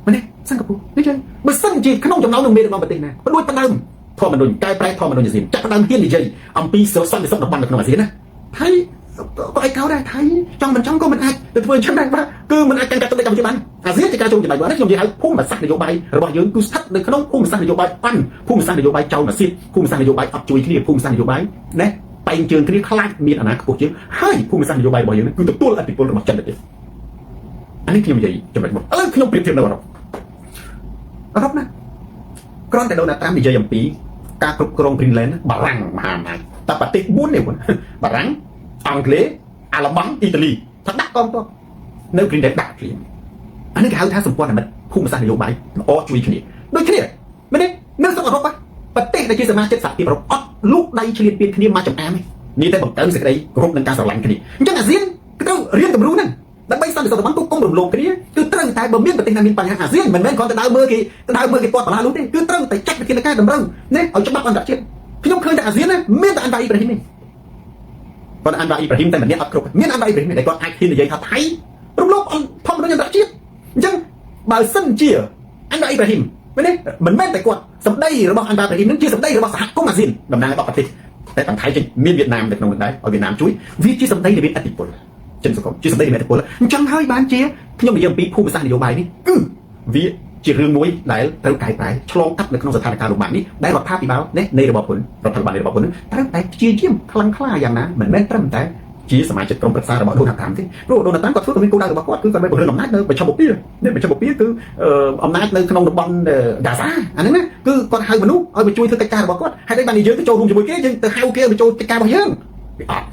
មែនទេសិង្ហបុរីនេះចឹងបើសិនជាក្នុងចំណោមនឹងមានរបស់ប្រទេសណាបដួយបដើមធម្មមនុស្សកែប្រែធម្មមនុស្សអាស៊ានចាក់ផ្ដើមហ៊ាននិយាយអំពីសន្តិសុខតំបន់នៅក្នុងអាស៊ានណាថៃក៏ឯកោដែរថៃចង់មិនចង់ក៏មិនអាចទៅធ្វើអញ្ចឹងដែរបាទគឺមិនអាចកាន់កាត់ទឹកដីកម្ពុជាបានអាស៊ានជាការចូលចំណែកបាទខ្ញុំនិយាយឲ្យភូមិសាស្ត្រនយោបាយរបស់យើងគឺស្ថិតនៅក្នុងភូមិសាស្ត្រនយោបាយភូមិសាស្ត្រនយោបាយចោលអាស៊ានភូមិសាស្ត្រនយោបាយអត់ជួយគ្នាភូមិសាស្ត្រនយោបាយណាបែងជើងគ្នាខ្លាចមានអាណាខ្ពស់ជាងហើយភូមិសាស្ត្រនយោបាយរបស់យើងគឺទទួលឥទ្ធិពលរបស់ចិនទៅទៀតអានេះខ្ញុំនិយាយចំណុចមុនឥឡូវខ្ញុំប្រៀបធៀបនៅអឺរ៉ុបណាគ្រាន់តែដូណាល់ត្រាំនិយាយអំពីការគ្រប់គ្រង Greenland បារាំងមហាអំណាចតែប្រទេស4នេះបារាំងអង់គ្លេសអាល្លឺម៉ង់អ៊ីតាលីថាដាក់កងទ័ពនៅ Greenland ដាក់គ្នាអានេះគេហៅថាសម្ព័ន្ធមិត្តភូមិសាស្ត្រនយោបាយល្អជួយគ្នាដូចគ្នាមែនទេនៅស្រុកអឺរ៉ុបប្រទេសដែលជាសមាជិកសហភាពអឺរ៉ុបអត់លូកដៃឆ្លៀតពៀនគ្នាមកចំអាមទេនេះតែបង្កើនសេចក្តីគោរពនិងការស្រឡាញ់គ្នាអញ្ចឹងអាស៊ានគឺត្រូវរៀនគំរូហ្នឹងដើម្បីសន្តិសុខតំបន់គុំរំលោភគ្នាគឺត្រូវតែបើមានប្រទេសណាមានបញ្ហាអាស៊ានមិនមែនគ្រាន់តែដើរមើលគេពាត់បលាលុះទេគឺត្រូវតែចាត់វិធានការតម្រូវណាឲ្យច្បាប់អន្តរជាតិខ្ញុំឃើញតែអាស៊ានណាមានតែអានវ៉ាអ៊ីប្រាហ៊ីមទេគាត់អានវ៉ាអ៊ីប្រាហ៊ីមតែម្នាក់អត់គ្រប់មានអានវ៉ាអ៊ីប្រាហ៊ីមដែលគាត់អាចហ៊ាននិយាយថាថៃរំលោភធម្មជាតិអន្តរជាតិអញ្ចឹងបើសិនជាអានវ៉ាអ៊ីប្រាហ៊ីមមែនទេមិនមែនតែគាត់សម្ដីរបស់អានវ៉ាអ៊ីប្រាហ៊ីមនឹងជាសម្ដីរបស់សហគមន៍អាស៊ានតំណាងដល់ប្រទេសតែទាំងថៃចេញមានវៀតណាមនៅក្នុងនោះដែរឲ្យវៀតណាមជួយវាជាសម្ដីដែលមានឥទ្ធិពលចិនសង្គមជាសម្ដីនៃឥទ្ធិពលអញ្ចឹងហើយបានជាខ្ញុំនិយាយអំពីភូមិសាស្ត្រនយោបាយនេះគឺវាជារឿងមួយដែលត្រូវកែប្រែឆ្លងកាត់នៅក្នុងស្ថានភាពលំបាកនេះដែលរដ្ឋាភិបាលនៃរបស់ហ៊ុនរដ្ឋាភិបាលនៃរបស់ហ៊ុនត្រូវតែព្យាយាមខ្លាំងក្លាយ៉ាងណាមិនមែនត្រឹមតែជាសមាជិកក្រុមប្រឹក្សារបស់ដូណាល់ត្រាំទេព្រោះដូណាល់ត្រាំគាត់ធ្វើក៏មានគោលដៅរបស់គាត់គឺគាត់មានពង្រឹងអំណាចនៅប្រចាំបុព្វានេះប្រចាំបុព្វាគឺអំណាចនៅក្នុងតំបន់ហ្គាហ្សាអាហ្នឹងណាគឺគាត់ហៅមនុស្សឲ្យមកជួយធ្វើកិច្ចការរបស់គាត់ហើយតែបានយើងទៅចូលរួមជាមួយគេយើងទៅហៅគេទៅចូលកិច្ចការរបស់យើងវាអត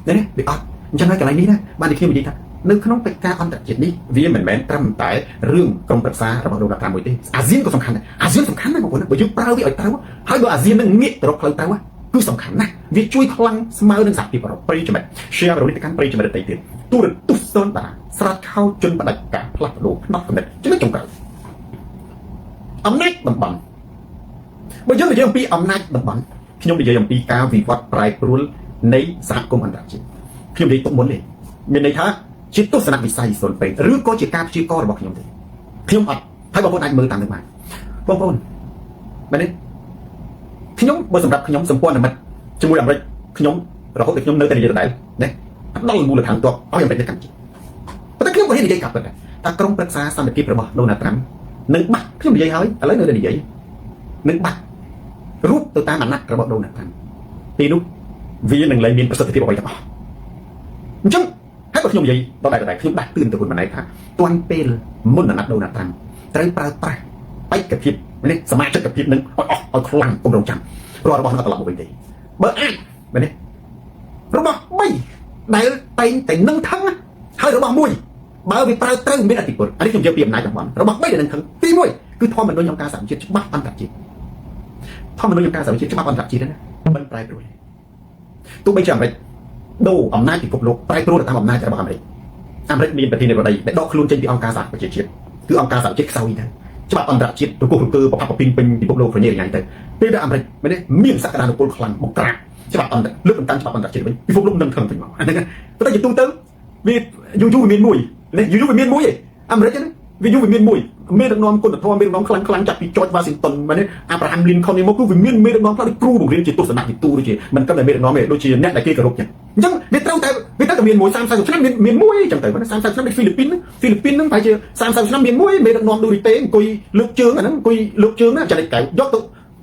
់នេះវាអត់អញ្ចឹងហើយកន្លែងនេះណាបានខ្ញុំនិយាយថានៅក្នុងកិច្ចការអន្តរជាតិនេះវាមិនមែនត្រឹមតែរឿងក្រុមប្រឹក្សារបស់ដូណាល់ត្រាំមួយទេអាស៊ានក៏សំខាន់ដែរអាស៊ានសំខាន់ណាស់បងប្អូនបើយើងប្រើវាឲ្យត្រូវហើយបើអាស៊ាននឹងងាកទៅរកផ្លូវត្រូវគឺសំខាន់ណាស់វាជួយខ្លាំងស្មើនឹងសហភាពអឺរ៉ុបប្រិយមិត្ត share រលីទៅកាន់ប្រិយមិត្តដទៃទៀតទូរទស្សន៍សូនតាស្រាតខោជនបដិការផ្លាស់ប្ដូរផ្នត់កំណត់ចំណុចចុងក្រោយអំណាចតំបន់បើយើងនិយាយអំពីអំណាចតំបន់ខ្ញុំនិយាយអំពីការវិវត្តប្រែប្រួលនៃសហគមន៍អន្តរជាតិខ្ញុំនិយាយទុកមុននេះមានន័យថាជាទស្សនវិស័យសូនពេកឬក៏ជាការព្យាកររបស់ខ្ញុំទេខ្ញុំអត់ហើយបងប្អូនអាចមើលតាមទៅបានបងប្អូនមែនទេខ្ញុំបើសម្រាប់ខ្ញុំសម្ព័ន្ធមិត្តជាមួយអាមេរិកខ្ញុំរហូតដល់ខ្ញុំនៅតែនិយាយដដែលណាដល់មូលដ្ឋានទ័ពឲ្យអាមេរិកទៅកាន់ប៉ុន្តែខ្ញុំក៏ហ៊ាននិយាយកាប់ដែរថាក្រុមប្រឹក្សាសន្តិភាពរបស់ដូណាល់ត្រាំនឹងបាត់ខ្ញុំនិយាយហើយឥឡូវនៅតែនិយាយនឹងបាត់រូបទៅតាមអាណត្តិរបស់ដូណាល់ត្រាំពេលនោះវានឹងលែងមានប្រសិទ្ធភាពអ្វីទាំងអស់អញ្ចឹងហើយបើខ្ញុំនិយាយដល់ដែរខ្ញុំដាស់តឿនទៅគុណម៉ណែតថាទាន់ពេលមុនអាណត្តិដូណាល់ត្រាំត្រូវប្រើប្រាស់បេក្ខភាពនេះសមាជិកភាពនឹងឲ្យអស់ឲ្យខ្លាំងកុំរងចាំព្រោះរបស់នឹងត្រឡប់មកវិញទេបើអាចមែនទេរបស់3ដែលតែងតែនឹងថឹងហើយរបស់1បើវាប្រើត្រូវមានអធិបុលអានេះខ្ញុំនិយាយពីអំណាចតំបន់របស់3ដែលនឹងថឹងទី1គឺធម្មនុញ្ញអង្គការសហប្រជាជាតិច្បាប់អន្តរជាតិធម្មនុញ្ញអង្គការសហប្រជាជាតិច្បាប់អន្តរជាតិណាមិនប្រែប្រួលទោះបីជាអាមេរិកដូរអំណាចពិភពលោកប្រែប្រួលទៅតាមអំណាចរបស់អាមេរិកមានប្រធានាធិបតីដែលដកខ្លួនចេញពីអង្គការសហប្រជាជាតិគឺអង្គការសហជាតិខ្សោយទៅ ច្បាប់អន្តរជាតិរកគឺប្រផាប់ប្រពីងពេញពិភពលោកប្រញេយ៉ាងទៅពេលដែលអាមេរិកមែនទេមានសក្តានុពលខ្លាំងបង្ក្រាបច្បាប់អន្តរលើកបន្តច្បាប់អន្តរជាតិវិញពិភពលោកនឹងធឹងពេញមកអាហ្នឹងប៉ុន្តែជាទូទៅវាយូរវាមានមួយណាយូរវាមានមួយឯងអាមេរិកហ្នឹងវាយូរវាមានមួយមេដឹកនាំគុណធម៌មេដឹកនាំខ្លាំងចាប់ពីចចវ៉ាស៊ីនតោនមែនទេអាប់រ៉ាហាំលីនខុននេះមកគឺវាមានមេដឹកនាំខ្លះដូចគ្រូបង្រៀនជាទស្សនៈជាទូដូចជាមិនគិតតែមេដឹកនាំទេដូចជាអ្នកដែលគេគោរពចឹងអញ្ចឹងវាត្រូវតែមានមួយ30 ឆ្នាំមានមួយអញ្ចឹងទៅ30 ឆ្នាំដូចហ្វីលីពីនហ្នឹងប្រហែលជា30 ឆ្នាំមានមួយមេដឹកនាំដូចរីតេអង្គុយលើកជើងអាហ្នឹងអង្គុយលើកជើងណាចំណិតកៅយកទៅ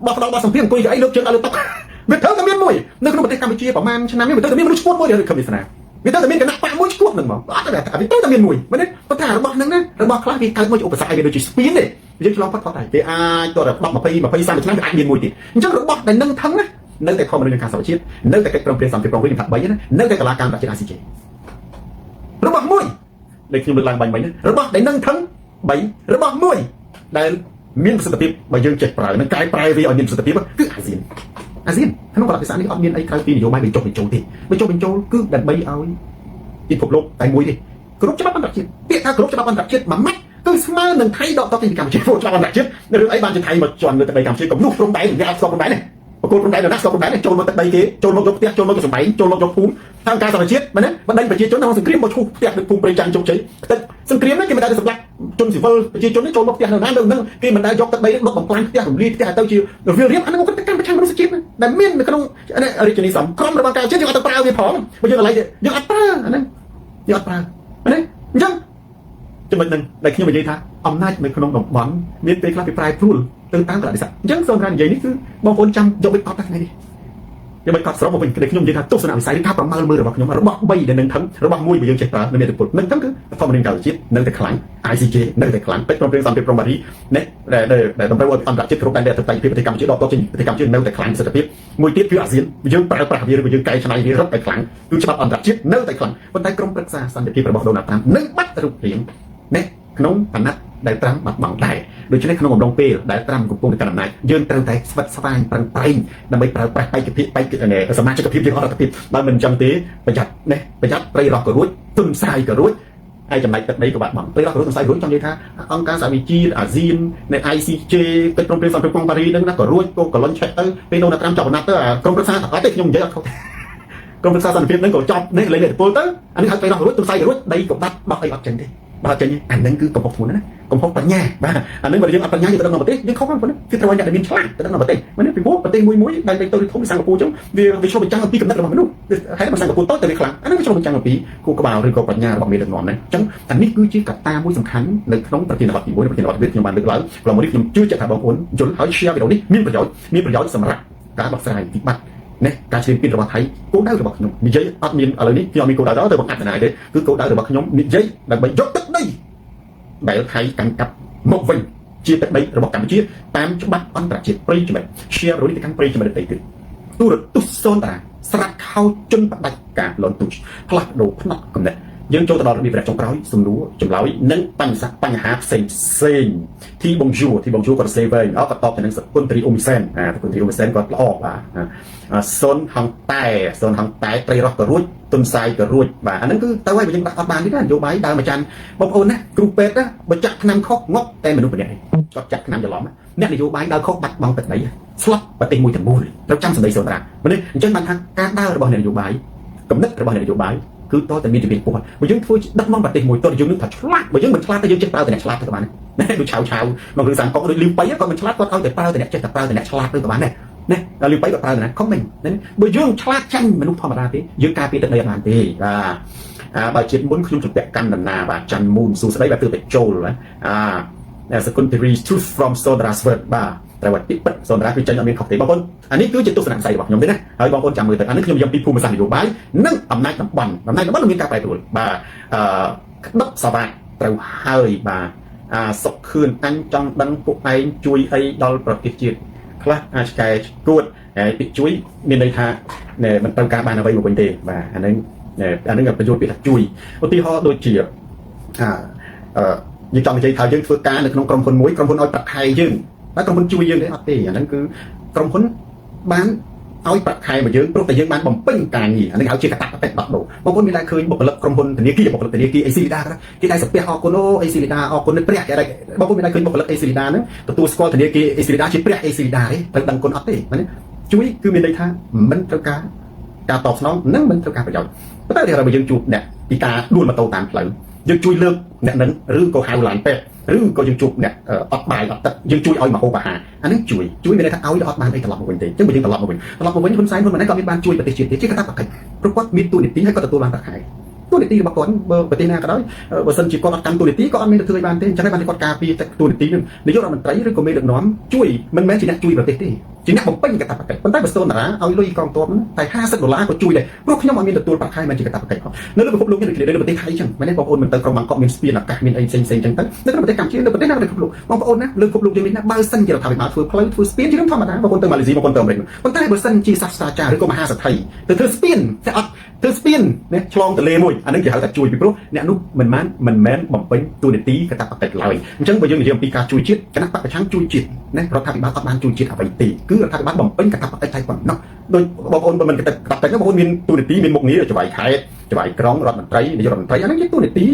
បោះដល់សម្ភារអង្គុយអីលើកជើងឲ្យលើតុវាត្រូវតែមានមួយនៅក្នុងប្រទេសកម្ពុជាប្រហែលឆ្នាំនេះវាត្រូវតែមានមនុស្សឈ្មោះមួយដែលខំវាសនាវាត្រូវតែមានគណៈបកមួយឈ្មោះហ្នឹងមកអត់ទេវាត្រូវតែមានមួយមែនទេប៉ុន្តែរបស់ហ្នឹងណារបស់ខ្លះវាកើតមកជាឧបសគ្គវាដូចជាស្ពានទេយើងឆ្លងផុតតែវាអាចតរ10 20 30ឆ្នាំវាអាចមានមួយទៀតអញ្ចឹងរបស់ដែលនឹងថឹងណានៅតែធម្មនឹងការសន្តិជាតិនៅតែកិច្ចព្រមព្រៀងសន្តិភាពក្រុងវិញថា3ណានៅតែកលាការប្រជាជាតិ ICJ របស់មួយដែលខ្ញុំលើកឡើងបាញ់មិញណារបស់ដែលនឹងថឹង3របស់មួយដែលមានប្រសិទ្ធភាពបើយើងចេះប្រើនឹងកែប្រែវាឲ្យមានប្រសិទ្ធភាពគឺអាស៊ានក្នុងកលៈទេសៈនេះអត់មានអីក្រៅពីនយោបាយបញ្ចុះបញ្ចូលទេបញ្ចុះបញ្ចូលគឺដើម្បីឲ្យពិភពលោកតែមួយទេគ្រប់ច្បាប់អន្តរជាតិពាក្យថាគ្រប់ច្បាប់អន្តរជាតិមួយម៉ាត់គឺស្មើនឹងថៃដកតពីកម្ពុជាព្រោះច្បាប់អន្តរជាតិរឿងអីបានជាថៃមកជន់លើទឹកដីកម្ពុជាក៏នោះព្រំដែនវាអត់ស្គាល់ព្រំដែនទេបកគោលព្រំដែនដល់ណាស្គាល់ព្រំដែនចូលមកទឹកដីគេចូលមកយកផ្ទះចូលមកយកសម្បែងចូលមកយកភូមិทางการសន្តិជាតិមែនទេបណ្ដេញប្រជាជនក្នុងសង្គ្រាមមកឈូសផ្ទះនៅភូមិព្រៃច័ន្ទជោគជ័យតែសង្គ្រាមនេះគេមិនដែលសម្លាប់ជនស៊ីវិលប្រជាជននេះចូលមកផ្ទះនៅណានៅនឹងគេមិនដែលយកទឹកដីនេះដុតបំផ្លាញផ្ទះរំលាយផ្ទះទៅជាវារៀបអានឹងគាត់ទៅកម្មប្រឆាំងមនុស្សជាតិដែលមាននៅក្នុងរាជនីសំក្រុមរបស់ការជាតិយើងអត់ទៅប្រើវាផងបើយើងកន្លែងយើងអត់ប្រើអាហ្នឹងយើងអត់ប្រើមែនទេអញ្ចឹងចំណុចហ្នឹងដែលខ្ញុំនិយាយថាអំណាចនៅក្នុងតំបន់មានពេលខ្លះវាប្រែប្រួលទៅតាមកលៈទេសៈអញ្ចឹងសូមការនិយាយនេះគឺបងប្អូនចាំយកបិទអត់តែថ្ងៃនេះយើងមិនកត់ស្រោបមកវិញគឺខ្ញុំនិយាយថាទស្សនវិស័យការប្រមាលមើលរបស់ខ្ញុំរបស់3ដែលនឹងថឹងរបស់1បើយើងចេះប្រើនៅមានឥទ្ធិពលនឹងថឹងគឺធម្មនាការជាតិនៅតែខ្លាំង ICJ នៅតែខ្លាំងពេទ្យព្រមព្រៀងសន្តិភាពព្រំប៉ារីនេះដែលតម្រូវឲ្យអន្តរជាតិគ្រប់ដែនដីទៅប្រទេសកម្ពុជាដកតចេញប្រទេសកម្ពុជានៅតែខ្លាំងសិទ្ធិភាពមួយទៀតគឺអាស៊ានយើងប្រើប្រាស់វាឬយើងកែច្នៃវារត់តែខ្លាំងគឺច្បាប់អន្តរជាតិនៅតែខ្លាំងប៉ុន្តែក្រុមប្រឹក្សាសន្តិភាពរបស់ដូណាល់ត្រាំនឹងបាត់រូបរាងនេះក្នុងឋានៈដែលត្រាំបាត់បង់ដែរដូច្នេះក្នុងអំឡុងពេលដែលត្រាំកំពុងកាន់អំណាចយើងត្រូវតែស្វិតស្វាញប្រឹងប្រែងដើម្បីប្រើប្រាស់បេក្ខភាពសមាជិកភាពយើងអត់រដ្ឋភាពបើមិនអញ្ចឹងទេប្រយ័ត្ននេះប្រយ័ត្នព្រៃរស់ក៏រួចទុនផ្សាយក៏រួចហើយចំណែកទឹកដីក៏បាត់បង់ព្រៃរស់ក៏រួចទុនផ្សាយរួចចង់និយាយថាអង្គការសហវិជាតិអាស៊ាននៃ ICJ កិច្ចព្រមព្រៀងសន្តិភាពក្រុងប៉ារីនឹងណាក៏រួចក៏លុនឆេះទៅពេលនោះត្រាំចាប់អាណត្តិទៅក្រុមប្រឹក្សាអត់ទេខ្ញុំនិយាយអត់ខុសក្រុមប្រឹក្សាសន្តិភាពនឹងក៏ចប់នេះលេងលេខពលទៅអានេះហៅព្រៃរស់ក៏រួចទុនផ្សាយក៏រួចដីក៏បាត់បោះអីអត់ចេញទេបើចេញអានឹងគឺកំហុសខ្លួនណាកំហុសបញ្ញាបាទអានឹងបើយើងអត់បញ្ញាយើងទៅដល់ប្រទេសយើងខុសហ្នឹងគឺត្រូវឲ្យអ្នកដែលមានឆ្លាតទៅដល់ប្រទេសមែនទេពីព្រោះប្រទេសមួយដែលទៅធំពីសិង្ហបុរីចឹងវាឆ្លុះបញ្ចាំងអំពីកំណត់របស់មនុស្សហើយបើសិង្ហបុរីតូចតែវាខ្លាំងអានឹងវាឆ្លុះបញ្ចាំងអំពីគូក្បាលឬក៏បញ្ញារបស់មេដឹកនាំហ្នឹងចឹងអានេះគឺជាកត្តាមួយសំខាន់នៅក្នុងប្រធានបទទី1ប្រធានបទវិទ្យាខ្ញុំបានលើកឡើងព្រោះមកនេះខ្ញុំជឿជាក់ថាបងប្អូនយល់ហើយ share វីដេអូនេះមានប្រយោជន៍សម្រាប់ការដោះស្រាយវិបត្តិនេះការឆ្លៀនពៀនរបស់ថៃគោលដៅរបស់ខ្ញុំនិយាយអត់មានឥឡូវនេះខ្ញុំអត់មានគោលដៅទៅបង្កាត់ណាទេគឺគោលដៅរបស់ខ្ញុំនិយាយដើម្បីយកទឹកដីដែលថៃកាន់កាប់មកវិញជាទឹកដីរបស់កម្ពុជាតាមច្បាប់អន្តរជាតិព្រៃចំណិត share រយទៅកាន់ព្រៃចំណិតដីទៀតទូរទស្សន៍សូនតាស្រាត់ខោជន់បដិការលន់ទូចផ្លាស់ប្ដូរផ្នែកកំណត់យើងចូលទៅដល់របៀបរយៈចុងក្រោយសំណួរចម្លើយនិងបញ្ហាផ្សេងទីបងយួរគាត់សេវិញអត់ក៏តបទៅនឹងសគុនត្រីអ៊ុំសែនសគុនត្រីអ៊ុំសែនគាត់ល្អបាទសុនហងតែត្រីរស់ក៏រួចទុនផ្សាយក៏រួចបាទអាហ្នឹងគឺទៅឲ្យយើងដាក់អត់បានទេណានយោបាយដើមអាចារ្យបងប្អូនណាគ្រូពេទ្យណាបើចាក់ថ្នាំខុសងប់តែមនុស្សម្នាក់គាត់ចាក់ថ្នាំច្រឡំអ្នកនយោបាយដើរខុសបាត់បង់ទឹកដីស្លាប់ប្រទេសមួយទាំងមូលត្រូវចាំសម្ដីសូនតានេះអញ្ចឹងបានថាការដើររបស់អ្នកនយោបាយកំណត់របស់អ្នកនយោបាយគឺតើតែមានជំនាញពោះបើយើងធ្វើដឹកនាំប្រទេសមួយតើយើងនឹងថាឆ្លាតបើយើងមិនឆ្លាតតែយើងចេះប្រើតែអ្នកឆ្លាតទៅក៏បានដែរដូចឆាវក្នុងរឿងសាមកុកដូចលីវប៉ៃគាត់មិនឆ្លាតគាត់ឲ្យតែប្រើតែអ្នកចេះតែប្រើតែអ្នកឆ្លាតទៅក៏បានដែរណាដល់លីវប៉ៃគាត់ប្រើតែណាខំមិនបើយើងឆ្លាតចាញ់មនុស្សធម្មតាទេយើងការពារទឹកដីអត់បានទេបាទបើជាតិមុនខ្ញុំជម្រាបកាន់ដំណាបាទច័ន្ទមូនសួស្ដីបាទទើបតែចូលsecondary truth from Sodrasword បាទត្រូវឲ្យពិតសូនរាគឺចេញអត់មានខុសទេបងប្អូនអានេះគឺជាទស្សនវិស័យរបស់ខ្ញុំទេណាហើយបងប្អូនចាំមើលទៅអានេះខ្ញុំយកពីភូមិសាស្ត្រនយោបាយនិងអំណាចតំបន់មានការប្រែប្រួលបាទក្តឹបសវ៉ាត្រូវហើយបាទសុខខឿនអញចង់ដឹងពួកឯងជួយអីដល់ប្រទេសជាតិខ្លះអាចកែគួតហើយពាក្យជួយមានន័យថាមិនត្រូវការបានអ្វីមកវិញទេបាទអានឹងប្រយោជន៍ពាក្យថាជួយឧទាហរណ៍ដូចជាយើងចង់និយាយថាយើងធ្វើការនៅក្នុងក្រុមហ៊ុនមួយក្រុមហ៊ុនឲ្យប្រាក់ខែយើងហើយក្រុមហ៊ុនជួយយើងទេអត់ទេអាហ្នឹងគឺក្រុមហ៊ុនបាន ឲ្យប្រាក់ខែមកយើងព្រោះតែយើងបានបំពេញការងារអានេះហៅជាកតាបកិច្ចដោះដូរបងប្អូនមានតែឃើញបុគ្គលិកក្រុមហ៊ុនធនាគារបុគ្គលិកធនាគារអេស៊ីលីដាគេតែសាពះអរគុណអូអេស៊ីលីដាអរគុណនឹងព្រះគេបងប្អូនមានតែឃើញបុគ្គលិកអេស៊ីលីដាហ្នឹងទទួលស្គាល់ធនាគារអេស៊ីលីដាជាព្រះអេស៊ីលីដាទេត្រូវដឹងគុណអត់ទេណាជួយគឺមានន័យថាមិនត្រូវការតបស្នងនិងមិនត្រូវការប្រយោជន៍ប៉ុន្តែถ้าយើងជួបអ្នកពីការដួលម៉ូតូតាមផ្លូវយើងជួយលើកអ្នកនឹងឬក៏ហៅឡានពេទ្យឬក៏យើងជួបអ្នកអត់បាយអត់ទឹកយើងជួយឲ្យមកហូបអាហារអានេះជួយមានន័យថាឲ្យអត់បានអីត្រឡប់មកវិញទេអញ្ចឹងបើយើងត្រឡប់មកវិញហ៊ុនសែនហ៊ុនម៉ាណែតក៏មានបានជួយប្រទេសជាតិជាកតាបកិច្ចព្រោះគាត់មានទូនីតិហើយគាត់ទទួលបានប្រាក់ខែទូនីតិរបស់គាត់បើប្រទេសណាក៏ដោយបើសិនជាគាត់អត់កាន់ទូនីតិក៏អត់មានទៅធ្វើឲ្យបានទេអញ្ចឹងហើយបានគាត់ការពារទូនីតិនឹងនាយករដ្ឋមន្ត្រីឬក៏មេដឹកនាំជួយមិនមែនជាអ្នកជួយប្រទេសទេជាអ្នកបំពេញកតាបកិច្ចប៉ុន្តែបើស្ទើរតារាឲ្យលុយកងទ័ពតែ$50ក៏ជួយដែរព្រោះខ្ញុំអត់មានទទួលប្រាក់ខែមិនជាកតាបកិច្ចនៅលើពិភពលោកនេះដូចគ្នានៅប្រទេសថៃអញ្ចឹងមែនទេបងប្អូនមិនទៅក្រុងបាងកកមានស្ពានអាកាសមានអីផ្សេងអញ្ចឹងទៅនៅក្នុងប្រទេសកម្ពុជានៅប្រទេសណានៅពិភពលោកបងប្អូនណាលើពិភពលោកយើងនេះណាបើសិនជារដ្ឋាភិបាលធ្វើផ្លូវធ្វើស្ពានជារឿងធម្មតាបងប្អូនទៅម៉ាឡេស៊ីបងប្អូនទៅអាមេរិកប៉ុន្តែបើសិនជាសាស្ត្រាចារ្យឬក៏មហាសេដ្ឋីទៅធ្វើស្ពានតែអត់ធ្វើស្ពានណាឆ្លងទន្លេមួយអានឹងគេហៅថាជួយពីព្រោះអ្នកនោះមិនមែនបំពេញតួនាទីកតាបកិច្ចឡើយអញ្ចឹងបើយើងនិយាយអំពីការជួយជាតិគណៈបព្វប្រឆាំងជួយជាតិណារដ្ឋាភិបាលអត់បានជួយជាតិអ្វីទេគឺរដ្ឋាភិបាលបំពេញកតាបកិច្ចតែប៉ុណ្ណោះដោយបងប្អូនមិនកតាបកិច្ចបងប្អូនមានតួនាទីមានមុខងារច្បាយខេត្តច្បាយក្រុងរដ្ឋមន្ត្រីនាយករដ្ឋមន្ត្រីអានេះជាតួនាទី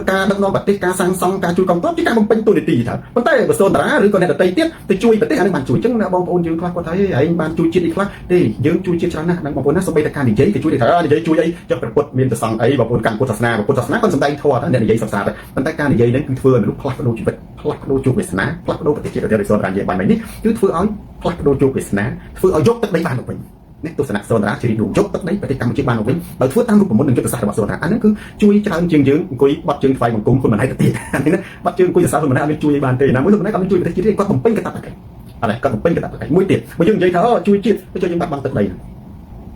ការដឹកនាំប្រទេសការសាងសង់ការជួយកងទ័ពជាការបំពេញតួនាទីថាប៉ុន្តែបើសូនតារាឬក៏អ្នកដទៃទៀតទៅជួយប្រទេសអានេះបានជួយអញ្ចឹងបងប្អូនយើងខ្លះគាត់ថាឯងបានជួយជាតិនេះខ្លះទេយើងជួយជាតិច្រើនណាស់ដល់បងប្អូនណាសូម្បីតែការនិយាយគេជួយថានិយាយជួយអីចុះព្រះពុទ្ធមានប្រសង្ឃអីបងប្អូនកាន់ពុទ្ធសាសនាគាត់សំដែងធម៌អ្នកនិយាយសត្វសាតែប៉ុន្តែការនិយាយហ្នឹងគឺធ្វើឲ្យមនុស្សផ្លាស់ប្ដូរជីវិតផ្លាស់ប្ដូរជោគវាសនាផ្លាស់ប្ដូរប្រទេសជាតិដែលសូនតារានិយាយបាននេះគឺធ្វើឲ្យផ្លាស់ប្ដូរជោគវាសនាធ្វើឲ្យយកទឹកដីបានទៅវិញនេះទស្សនៈសូនតារាជារួមយកទឹកដីប្រទេសកម្ពុជាបានទៅវិញដោយធ្វើតាមរូបមន្តនិងយុទ្ធសាស្ត្ររបស់សូនតារាអានេះគឺជួយច្រើនជាងយើងអង្គុយបាត់ជើងថ្វាយបង្គំហ៊ុនម៉ាណែតទៅទៀតអានេះណាបាត់ជើងអង្គុយសរសើរហ៊ុនម៉ាណែតអត់មានជួយឲ្យបានទេណាមួយហ៊ុនម៉ាណែតអត់មានជួយប្រទេសជាតិទេគាត់បំពេញកតាបកិច្ចអត់ទេគាត់បំពេញកតាបកិច្ចមួយទៀតបើយើងនិយាយថាជួយជាតិទៅជួយយើងបាត់បង់ទឹកដី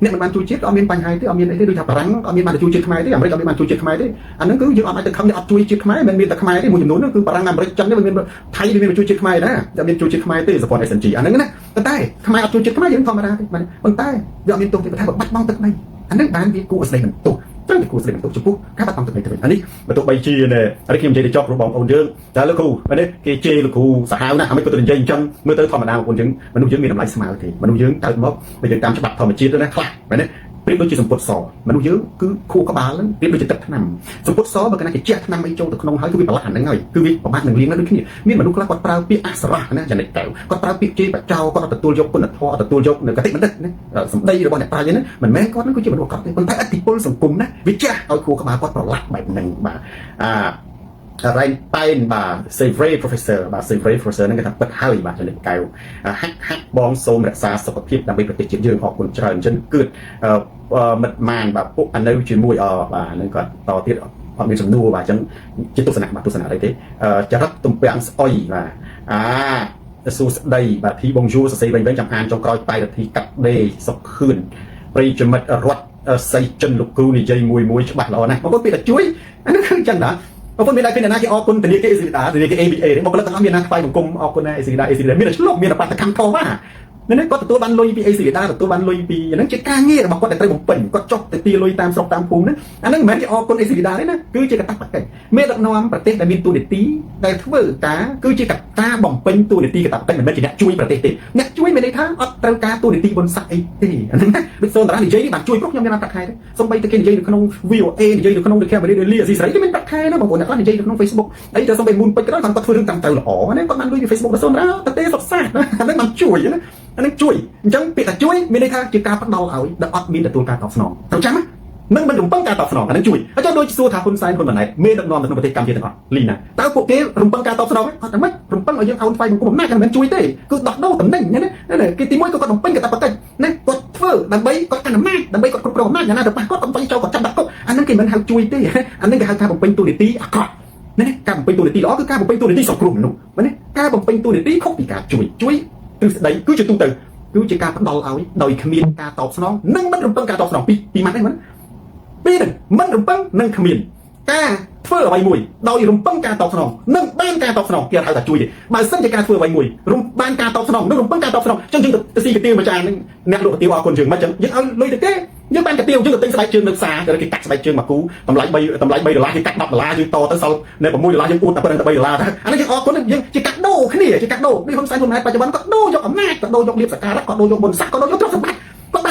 អ្នកមិនបានជួយជាតិអត់មានបញ្ហាទេអត់មានអីទេដូចថាបារាំងអត់មានបានជួយជាតិខ្មែរទេអាមេរិកអត់មានបានជួយជាតិខ្មែរទេអាហ្នឹងគឺយើងអត់អាចទៅខឹងអ្នកអត់ជួយជាតិខ្មែរមិនមានតែខ្មែរទេមួយចំនួនហ្នឹងគឺបារាំងអាមេរិកចិនទេមិនមានថៃវាមានជួយជាតិខ្មែរណាតែមានជួយជាតិខ្មែរទេសពត SNG អាហ្នឹងណាប៉ុន្តែខ្មែរអត់ជួយជាតិខ្មែរយើងធម្មតាទេប៉ុន្តែវាអត់មានទោសទេតែបាត់បង់ទឹកដីអាហ្នឹងបានវាគួរឲ្យស្ដីបន្ទោសចឹងគួរស្ដីបន្ទោសចំពោះការបាត់បង់ទឹកដីទៅវិញអានេះបើទោះបីជានេះខ្ញុំនិយាយទៅចប់របស់បងប្អូនយើងតែលោកគ្រូនេះគេជេរលោកគ្រូសាហាវណាស់អាមិនគាត់ទៅនិយាយអញ្ចឹងមើលទៅធម្មតាបងប្អូនយើងមនុស្សយើងមានតម្លៃស្មើទេមនុស្សយើងកើតមកបើយើងតាមច្បាប់ធម្មជាតិទៅណាខ្លះមែនទេប្រៀបដូចជាសម្ពុតសមនុស្សយើងគឺខួរក្បាលហ្នឹងប្រៀបដូចជាទឹកថ្នាំសម្ពុតសបើកណាគេជះថ្នាំអីចូលទៅក្នុងហើយគឺវាប្រឡាក់ហ្នឹងហើយគឺវាប្រមាថនឹងលៀងដូចគ្នាមានមនុស្សខ្លះគាត់ប្រើពាក្យអសរោះណាយ៉ាងនេះទៅគាត់ប្រើពាក្យជេរបចោគាត់អត់ទទួលយកគុណធម៌អត់ទទួលយកនៅកតិបណ្ឌិតណាសម្ដីរបស់អ្នកប្រាជ្ញហ្នឹងមិនមែនគាត់ហ្នឹងគឺជាមនុស្សកត់ទេប៉ុន្តែឥទ្ធិពលសង្គមណាវាជះឲ្យខួរក្បាលគាត់ប្រឡាក់បែបហ្នឹងបាទរ៉ៃតែនបាទ Savory Professor បាទ Savory Professor ហ្នឹងគេថាពិតហើយបាទចំណេះកែវហាក់បងសូមរក្សាសុខភាពដើម្បីប្រទេសជាតិយើងអរគុណច្រើនអញ្ចឹងគឺមិត្តម៉ានបាទពួកអានៅជាមួយបាទហ្នឹងគាត់តទៀតអត់មានសំណួរបាទអញ្ចឹងជាទស្សនៈបាទទស្សនៈអីទេចរិតទំពាំងស្អុយបាទសួស្ដីបាទធីបងយូសរសេរវិញចាំអានចុងក្រោយបាយរទ្ធីកាត់ដេសុខខឿនប្រិយមិត្តរដ្ឋសៃចិនលោកគ្រូនិយាយមួយច្បាស់ល្អណាស់បងប្អូនពីតែជួយអានេះគឺអញ្ចឹងដែរបងប្អូនមានតែឃើញណាគេអរគុណធនាគារអេស៊ីដាធនាគារ ABA ទេបងប្អូនទាំងអស់មានណាថ្វាយបង្គំអរគុណណាអេស៊ីដាមានតែឆ្លុះមានតែបាតកម្មធំណានេះគាត់ទទួលបានលុយពីអេស៊ីដាទទួលបានលុយពីអាហ្នឹងជាការងាររបស់គាត់ដែលត្រូវបំពេញគាត់ចុះទៅទាលុយតាមស្រុកតាមភូមិហ្នឹងអាហ្នឹងមិនមែនជាអរគុណអេស៊ីដាទេណាគឺជាកតាបកិច្ចមានដឹកនាំប្រទេសដែលមានទូនីតិដែលធ្វើការគឺជាការបំពេញទូនីតិកតាបកិច្ចមិនមែនជាអ្នកជួយប្រទេសទេអ្នកជួយមានន័យថាអត់ត្រូវការទូនីតិបុណ្យស័ក្តិអីទេអាហ្នឹងណាដូចសូនតារានិយាយនេះបានជួយព្រោះខ្ញុំមានបានប្រាក់ខែទេសូម្បីតែគេនិយាយនៅក្នុង VOA និយាយនៅក្នុង The Camera Daily អស៊ីស្រីគេមានប្រាក់ខែណាបងប្អូនអ្នកខ្លះនិយាយនៅក្នុង Facebook អីទៅសូម្បីមូនពេជ្រគាត់ធ្វើរឿងតាមទៅល្អណាគាត់បានលុយពី Facebook សូនតារាទៅទេសុខសាស្ត្រអាហ្នឹងបានជួយណាអានេះជួយអញ្ចឹងពាក្យថាជួយមានន័យថាជាការផ្ដល់ឲ្យដែលអត់មានទទួលការតបស្នងត្រូវចាំណាមិនរំពឹងការតបស្នងអានេះជួយអញ្ចឹងដូចសួរថាហ៊ុនសែនហ៊ុនម៉ាណែតមានដឹកនាំនៅក្នុងប្រទេសកម្ពុជាទាំងអស់លីណាតើពួកគេរំពឹងការតបស្នងអត់តែមិនរំពឹងឲ្យយើងឲ្យថ្វាយបង្គំអំណាចតែមិនជួយទេគឺដោះដូរតំណែងណាគេទីមួយក៏គាត់រំពឹងកាតព្វកិច្ចណាគាត់ធ្វើដើម្បីគាត់កាន់អំណាចដើម្បីគាត់គ្រប់គ្រងអំណាចយ៉ាងណាទៅប៉ះគាត់គាត់ចូលគាត់ចាប់ដាក់គុកអាហ្នឹងគេមិនហៅជួយទេអាហ្នឹងគេហៅថាបំពេញតួនាទីអាក្រក់ណាការបំពេញតួនាទីល្អគឺការបំពេញតួនាទីសង្គ្រោះមនុស្សណាការបំពេញតួនាទីខុសពីការជួយទ្រឹស្ដីគឺជាទូទៅគឺជាការផ្ដល់ឲ្យដោយគ្មានការតបស្នងនិងមិនរំពឹងការតបស្នងពីម៉ាត់ហ្នឹងពីរមិនរំពឹងនិងគ្មានការធ្វើអ្វីមួយដោយរំពឹងការតបស្នងនិងបានការតបស្នងគេហៅថាជួយទេបើសិនជាការធ្វើអ្វីមួយបានការតបស្នងនិងរំពឹងការតបស្នងចឹងយើងទៅស៊ីកាទៀវមួយចានហ្នឹងអ្នកលក់កាទៀវអរគុណយើងមិនចឹងយើងឲ្យលុយទៅគេយើងបានកាទៀវយើងទៅទិញស្បែកជើងនៅផ្សារគេកាត់ស្បែកជើងមកគូតម្លៃ$3គេកាត់$10យើងតទៅសល់នៅ$6យើងអួតតែប៉ុណ្្នឹងទៅ$3អានេះយើងអរគុណយើងជាកាត់ដូរគ្នាជាកាត់ដូរនេះហ៊ុនសែនហ៊ុនម៉ាណែតបច្ចុប្បន្នគាត់ដូរយកអំណាចគាត់ដូរយកលៀបសក្ការៈគាត់ដូរយកបុណ្យស័ក្តិគាត់ដូរយកទ្រព្យសម្បត្តិគាត់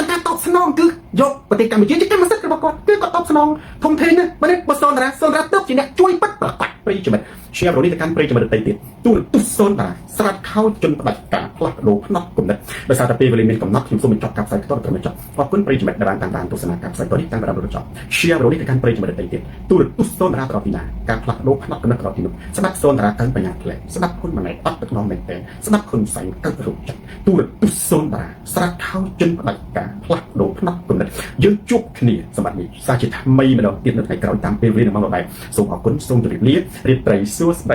สนองคือยกปฏิกรรมวิจิตรกรรมสิทธิ์กระบอกก่อนคือก็ตอบสนองทงเทนนะมันเนี่ยบทสนทนาสนทนาตึ๊บจีเนี่ยช่วยปัดประกัดปริจมันเชียร์โรนี่การปริจมันเตยติดตู้ตุสโซนตาสลัดเข้าจนปฏิการพลัดโลพนักกลุ่มนั้นโดยสารตะปีบริเวณกับนักทีมสู้มันจับกับใส่ต้นกระมันจับพอคุณปริจมันดารางต่างๆตัวสนามกับใส่ตัวนี้ตั้งระดับจับเชียร์โรนี่การปริจมันเตยติดตู้ตุสโซนตาตลอดปีนาการพลัดโลพนักกลุ่มนั้นตลอดปีนู้สนับโซนตาการปัญญาแหลสนับคนมาไหนปัดตะนองแมงแตงสนับคนใส่กระดูกจับตู้ตุสโซนตาสลัดเข้าจนปฏิการพลัดโลพนักกลุ่มนั้นยืดจุกนี่สมัยนี้ซาจิตไม่มาดองติดในกระดานตามเป็นเรื่องของเราได้ส่งออกคนส่งจุดเลี้ยเรียบไรซัวสไป